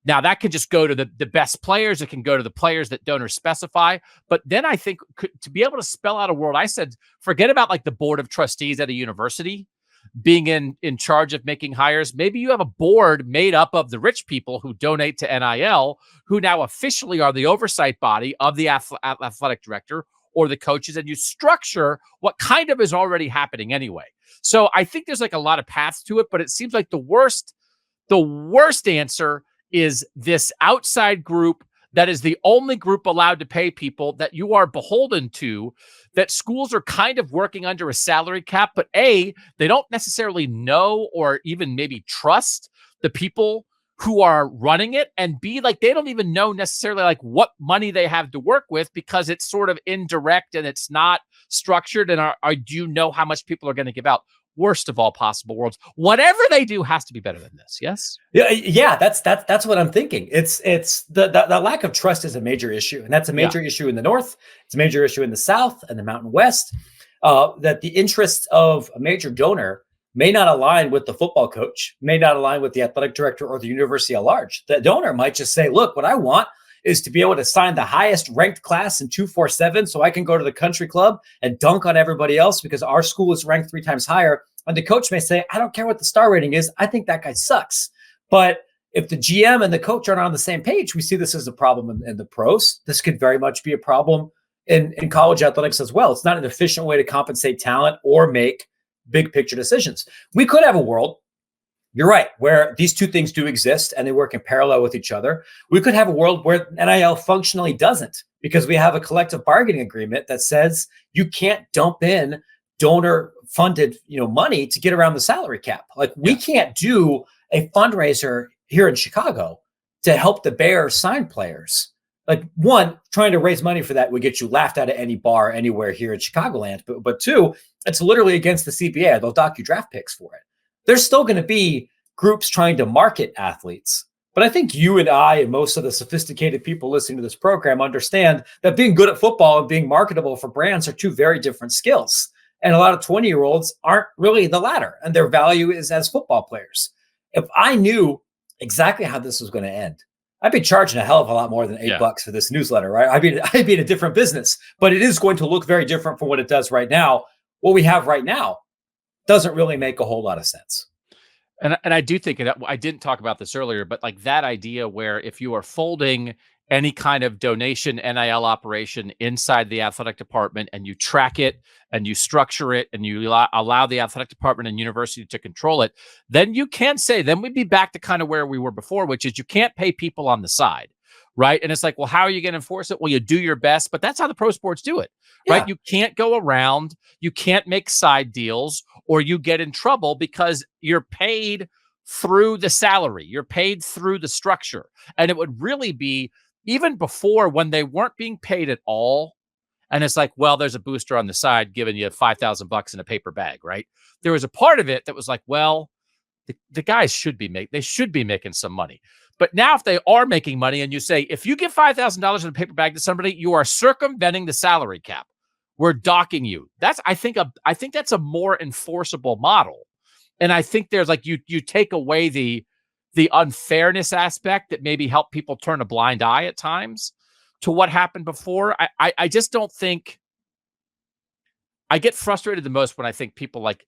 now that can just go to the best players. It can go to the players that donors specify. But then I think to be able to spell out a world, I said, forget about like the board of trustees at a university being in charge of making hires. Maybe you have a board made up of the rich people who donate to NIL, who now officially are the oversight body of the athletic director or the coaches, and you structure what kind of is already happening anyway. So I think there's like a lot of paths to it, but it seems like the worst answer is this outside group that is the only group allowed to pay people, that you are beholden to, that schools are kind of working under a salary cap, but they don't necessarily know or even maybe trust the people who are running it, and B, like they don't even know necessarily like what money they have to work with because it's sort of indirect and it's not structured. And do you know how much people are going to give out? Worst of all possible worlds. Whatever they do has to be better than this. Yes. Yeah. That's what I'm thinking. It's the lack of trust is a major issue, and that's a major issue in the North. It's a major issue in the South and the Mountain West. That the interests of a major donor may not align with the football coach, may not align with the athletic director or the university at large. The donor might just say, look, what I want is to be able to sign the highest ranked class in 247 so I can go to the country club and dunk on everybody else because our school is ranked 3 times higher. And the coach may say, I don't care what the star rating is. I think that guy sucks. But if the GM and the coach aren't on the same page, we see this as a problem in the pros. This could very much be a problem in college athletics as well. It's not an efficient way to compensate talent or make big picture decisions. We could have a world, you're right, where these two things do exist and they work in parallel with each other. We could have a world where NIL functionally doesn't, because we have a collective bargaining agreement that says you can't dump in donor funded, money to get around the salary cap. Like we can't do a fundraiser here in Chicago to help the Bears sign players. Like one, trying to raise money for that would get you laughed out of any bar anywhere here in Chicagoland. But two, it's literally against the CBA. They'll dock you draft picks for it. There's still going to be groups trying to market athletes. But I think you and I and most of the sophisticated people listening to this program understand that being good at football and being marketable for brands are two very different skills. And a lot of 20-year-olds aren't really the latter, and their value is as football players. If I knew exactly how this was going to end, I'd be charging a hell of a lot more than $8 for this newsletter, right? I'd be in a different business, but it is going to look very different from what it does right now. What we have right now doesn't really make a whole lot of sense. And I do think that I didn't talk about this earlier, but like that idea where if you are folding any kind of donation NIL operation inside the athletic department and you track it and you structure it and you allow the athletic department and university to control it, then you can say, then we'd be back to kind of where we were before, which is you can't pay people on the side. Right. And it's like, well, how are you going to enforce it? Well, you do your best, but that's how the pro sports do it. Right. Yeah. You can't go around. You can't make side deals or you get in trouble because you're paid through the salary. You're paid through the structure. And it would really be even before when they weren't being paid at all. And it's like, well, there's a booster on the side giving you $5,000 in a paper bag. Right. There was a part of it that was like, well, the guys should be making some money. But now if they are making money and you say, if you give $5,000 in a paper bag to somebody, you are circumventing the salary cap. We're docking you. I think that's a more enforceable model. And I think there's like, you take away the unfairness aspect that maybe help people turn a blind eye at times to what happened before. I just don't think I get frustrated the most when I think people like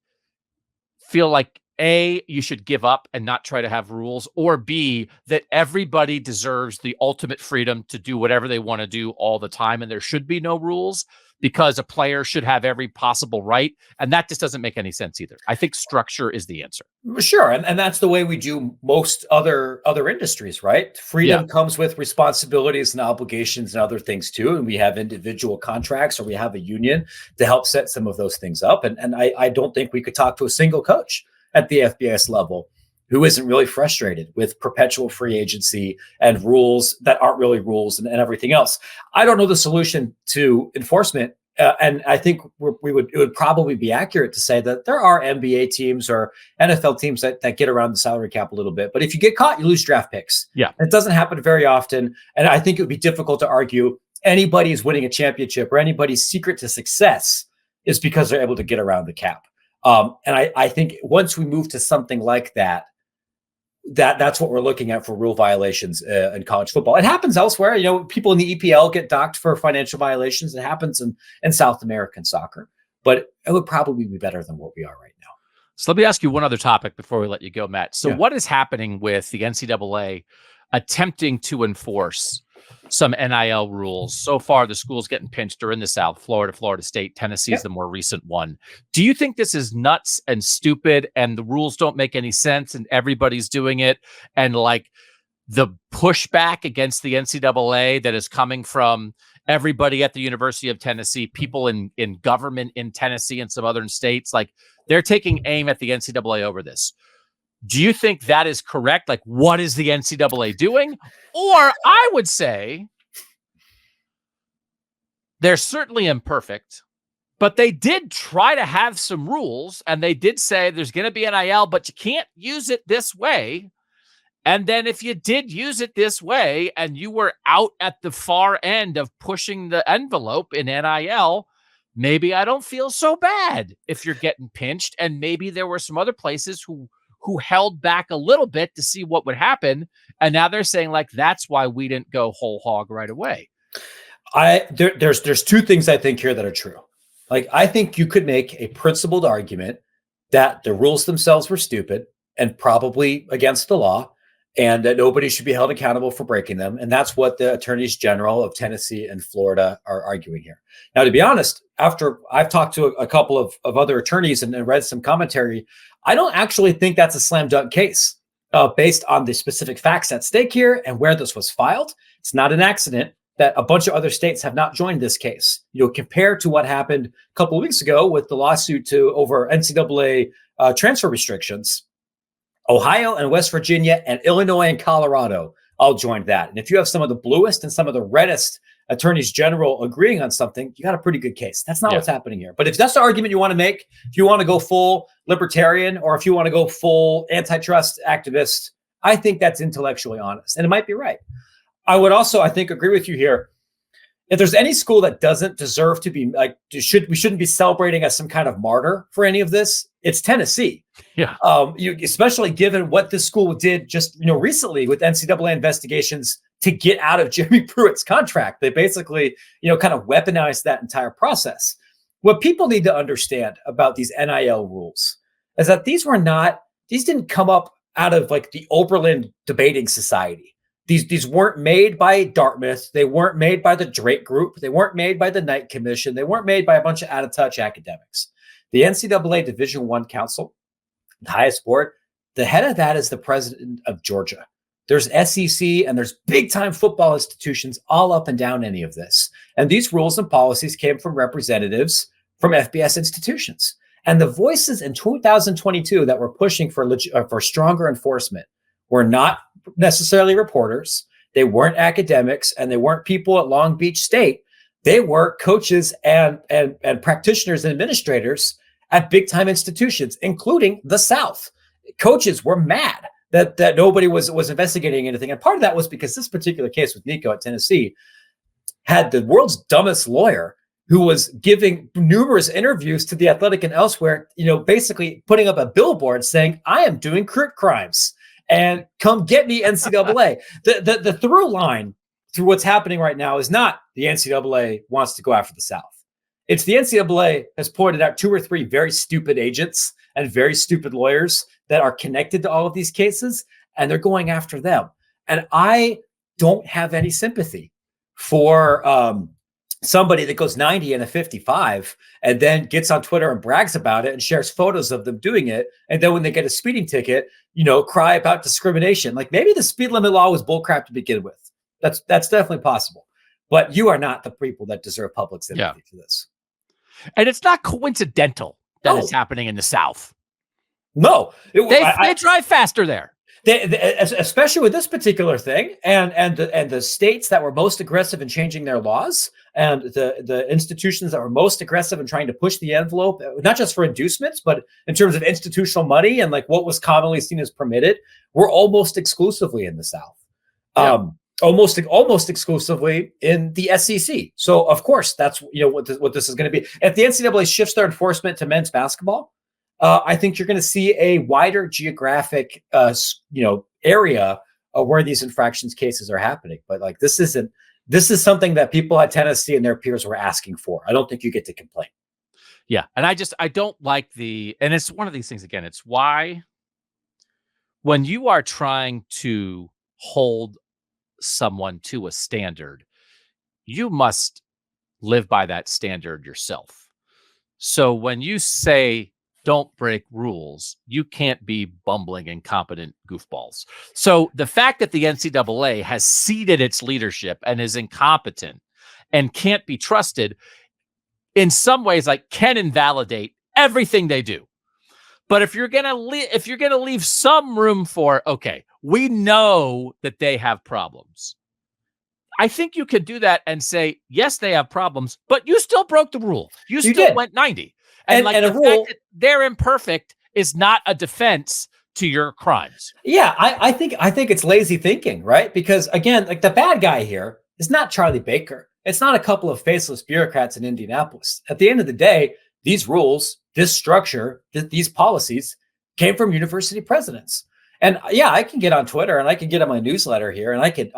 feel like A, you should give up and not try to have rules, or B, that everybody deserves the ultimate freedom to do whatever they want to do all the time. And there should be no rules because a player should have every possible right. And that just doesn't make any sense either. I think structure is the answer. Sure. And that's the way we do most other industries, right? Freedom comes with responsibilities and obligations and other things too. And we have individual contracts or we have a union to help set some of those things up. And I don't think we could talk to a single coach at the FBS level who isn't really frustrated with perpetual free agency and rules that aren't really rules and everything else. I don't know the solution to enforcement. And I think it would probably be accurate to say that there are NBA teams or NFL teams that get around the salary cap a little bit. But if you get caught, you lose draft picks. Yeah. It doesn't happen very often. And I think it would be difficult to argue anybody is winning a championship or anybody's secret to success is because they're able to get around the cap. And I think once we move to something like that's what we're looking at for rule violations in college football. It happens elsewhere. People in the EPL get docked for financial violations. It happens in South American soccer, but it would probably be better than what we are right now. So let me ask you one other topic before we let you go, Matt. So what is happening with the NCAA attempting to enforce some NIL rules? So far, the schools getting pinched are in the South, Florida State, Tennessee is the more recent one. Do you think this is nuts and stupid and the rules don't make any sense and everybody's doing it? And like the pushback against the NCAA that is coming from everybody at the University of Tennessee, people in government in Tennessee and some other states, like they're taking aim at the NCAA over this. Do you think that is correct? Like, what is the NCAA doing? Or I would say they're certainly imperfect, but they did try to have some rules, and they did say there's going to be NIL, but you can't use it this way. And then if you did use it this way and you were out at the far end of pushing the envelope in NIL, maybe I don't feel so bad if you're getting pinched. And maybe there were some other places who held back a little bit to see what would happen. And now they're saying, like, that's why we didn't go whole hog right away. There's two things I think here that are true. Like, I think you could make a principled argument that the rules themselves were stupid and probably against the law, and that nobody should be held accountable for breaking them. And that's what the attorneys general of Tennessee and Florida are arguing here. Now, to be honest, after I've talked to a couple of other attorneys and read some commentary, I don't actually think that's a slam dunk case based on the specific facts at stake here and where this was filed. It's not an accident that a bunch of other states have not joined this case. Compared to what happened a couple of weeks ago with the lawsuit over NCAA transfer restrictions, Ohio and West Virginia and Illinois and Colorado all joined that. And if you have some of the bluest and some of the reddest attorneys general agreeing on something, you got a pretty good case. That's not what's happening here. But if that's the argument you want to make, if you want to go full libertarian or if you want to go full antitrust activist, I think that's intellectually honest. And it might be right. I would also, I think, agree with you here. If there's any school that doesn't deserve to be we shouldn't be celebrating as some kind of martyr for any of this, it's Tennessee. Yeah. Especially given what this school did just recently with NCAA investigations to get out of Jimmy Pruitt's contract. They basically kind of weaponized that entire process. What people need to understand about these NIL rules is that these didn't come up out of like the Oberlin Debating Society. These weren't made by Dartmouth. They weren't made by the Drake Group. They weren't made by the Knight Commission. They weren't made by a bunch of out-of-touch academics. The NCAA Division I Council, the highest board, the head of that is the president of Georgia. There's SEC and there's big-time football institutions all up and down any of this. And these rules and policies came from representatives from FBS institutions. And the voices in 2022 that were pushing for stronger enforcement were not necessarily reporters. They weren't academics, and they weren't people at Long Beach State. They were coaches and practitioners and administrators at big time institutions, including the South. Coaches were mad that nobody was investigating anything. And part of that was because this particular case with Nico at Tennessee had the world's dumbest lawyer who was giving numerous interviews to The Athletic and elsewhere, basically putting up a billboard saying, I am doing crimes. And come get me, NCAA. The through line through what's happening right now is not the NCAA wants to go after the South. It's the NCAA has pointed out 2 or 3 very stupid agents and very stupid lawyers that are connected to all of these cases, and they're going after them. And I don't have any sympathy for somebody that goes 90 and a 55 and then gets on Twitter and brags about it and shares photos of them doing it. And then when they get a speeding ticket, cry about discrimination. Like maybe the speed limit law was bullcrap to begin with. That's definitely possible. But you are not the people that deserve public sympathy for this. And it's not coincidental that it's happening in the South. No. They drive faster there. Especially with this particular thing, and the states that were most aggressive in changing their laws, and the institutions that were most aggressive in trying to push the envelope, not just for inducements, but in terms of institutional money and like what was commonly seen as permitted, were almost exclusively in the South, almost exclusively in the SEC. So of course, that's what this is going to be. If the NCAA shifts their enforcement to men's basketball, I think you're going to see a wider geographic, area where these infractions cases are happening. But like, this is something that people at Tennessee and their peers were asking for. I don't think you get to complain. Yeah. And I don't like and it's one of these things again, it's why when you are trying to hold someone to a standard, you must live by that standard yourself. So when you say, don't break rules, you can't be bumbling, incompetent goofballs. So the fact that the NCAA has ceded its leadership and is incompetent and can't be trusted in some ways, like, can invalidate everything they do. But if you're gonna leave some room for, okay, we know that they have problems. I think you could do that and say, yes, they have problems, but you still broke the rule. You still did. went 90. And like a the rule, fact that they're imperfect is not a defense to your crimes. yeah, I think it's lazy thinking, right? Because again, like the bad guy here is not Charlie Baker. It's not a couple of faceless bureaucrats in Indianapolis. At the end of the day, these rules, this structure, these policies came from university presidents. And yeah, I can get on Twitter and I can get on my newsletter here and I could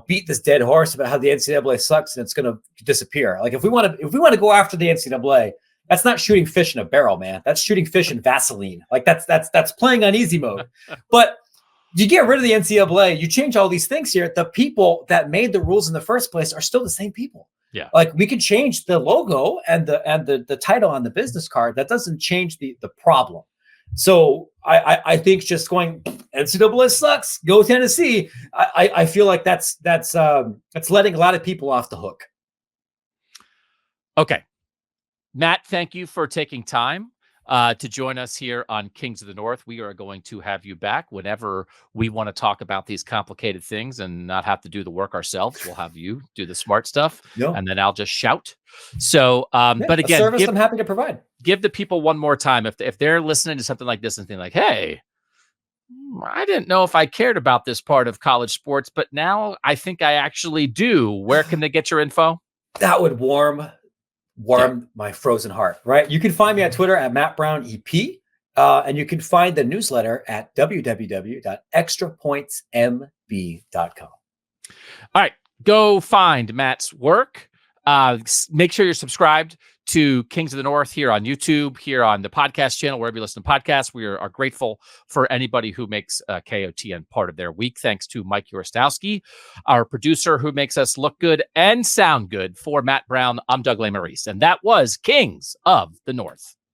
beat this dead horse about how the NCAA sucks and it's going to disappear. Like if we want to go after the NCAA, that's not shooting fish in a barrel, man. That's shooting fish in Vaseline. Like that's playing on easy mode. But you get rid of the NCAA, you change all these things here. The people that made the rules in the first place are still the same people. Yeah. Like we could change the logo and the title on the business card. That doesn't change the problem. So I think just going NCAA sucks, go Tennessee. I feel like that's letting a lot of people off the hook. Okay. Matt, thank you for taking time to join us here on Kings of the North. We are going to have you back whenever we want to talk about these complicated things and not have to do the work ourselves. We'll have you do the smart stuff, and then I'll just shout. So, but again, a service I'm happy to provide. Give the people one more time if they're listening to something like this and thinking like, "Hey, I didn't know if I cared about this part of college sports, but now I think I actually do." Where can they get your info? That would warm my frozen heart, right? You can find me on Twitter at Matt Brown EP, and you can find the newsletter at www.extrapointsmb.com. All right, go find Matt's work. Make sure you're subscribed to Kings of the North here on YouTube, here on the podcast channel, wherever you listen to podcasts. We are grateful for anybody who makes KOTN part of their week. Thanks to Mike Urostowski, our producer, who makes us look good and sound good. For Matt Brown, I'm Doug Lesmerises, and that was Kings of the North.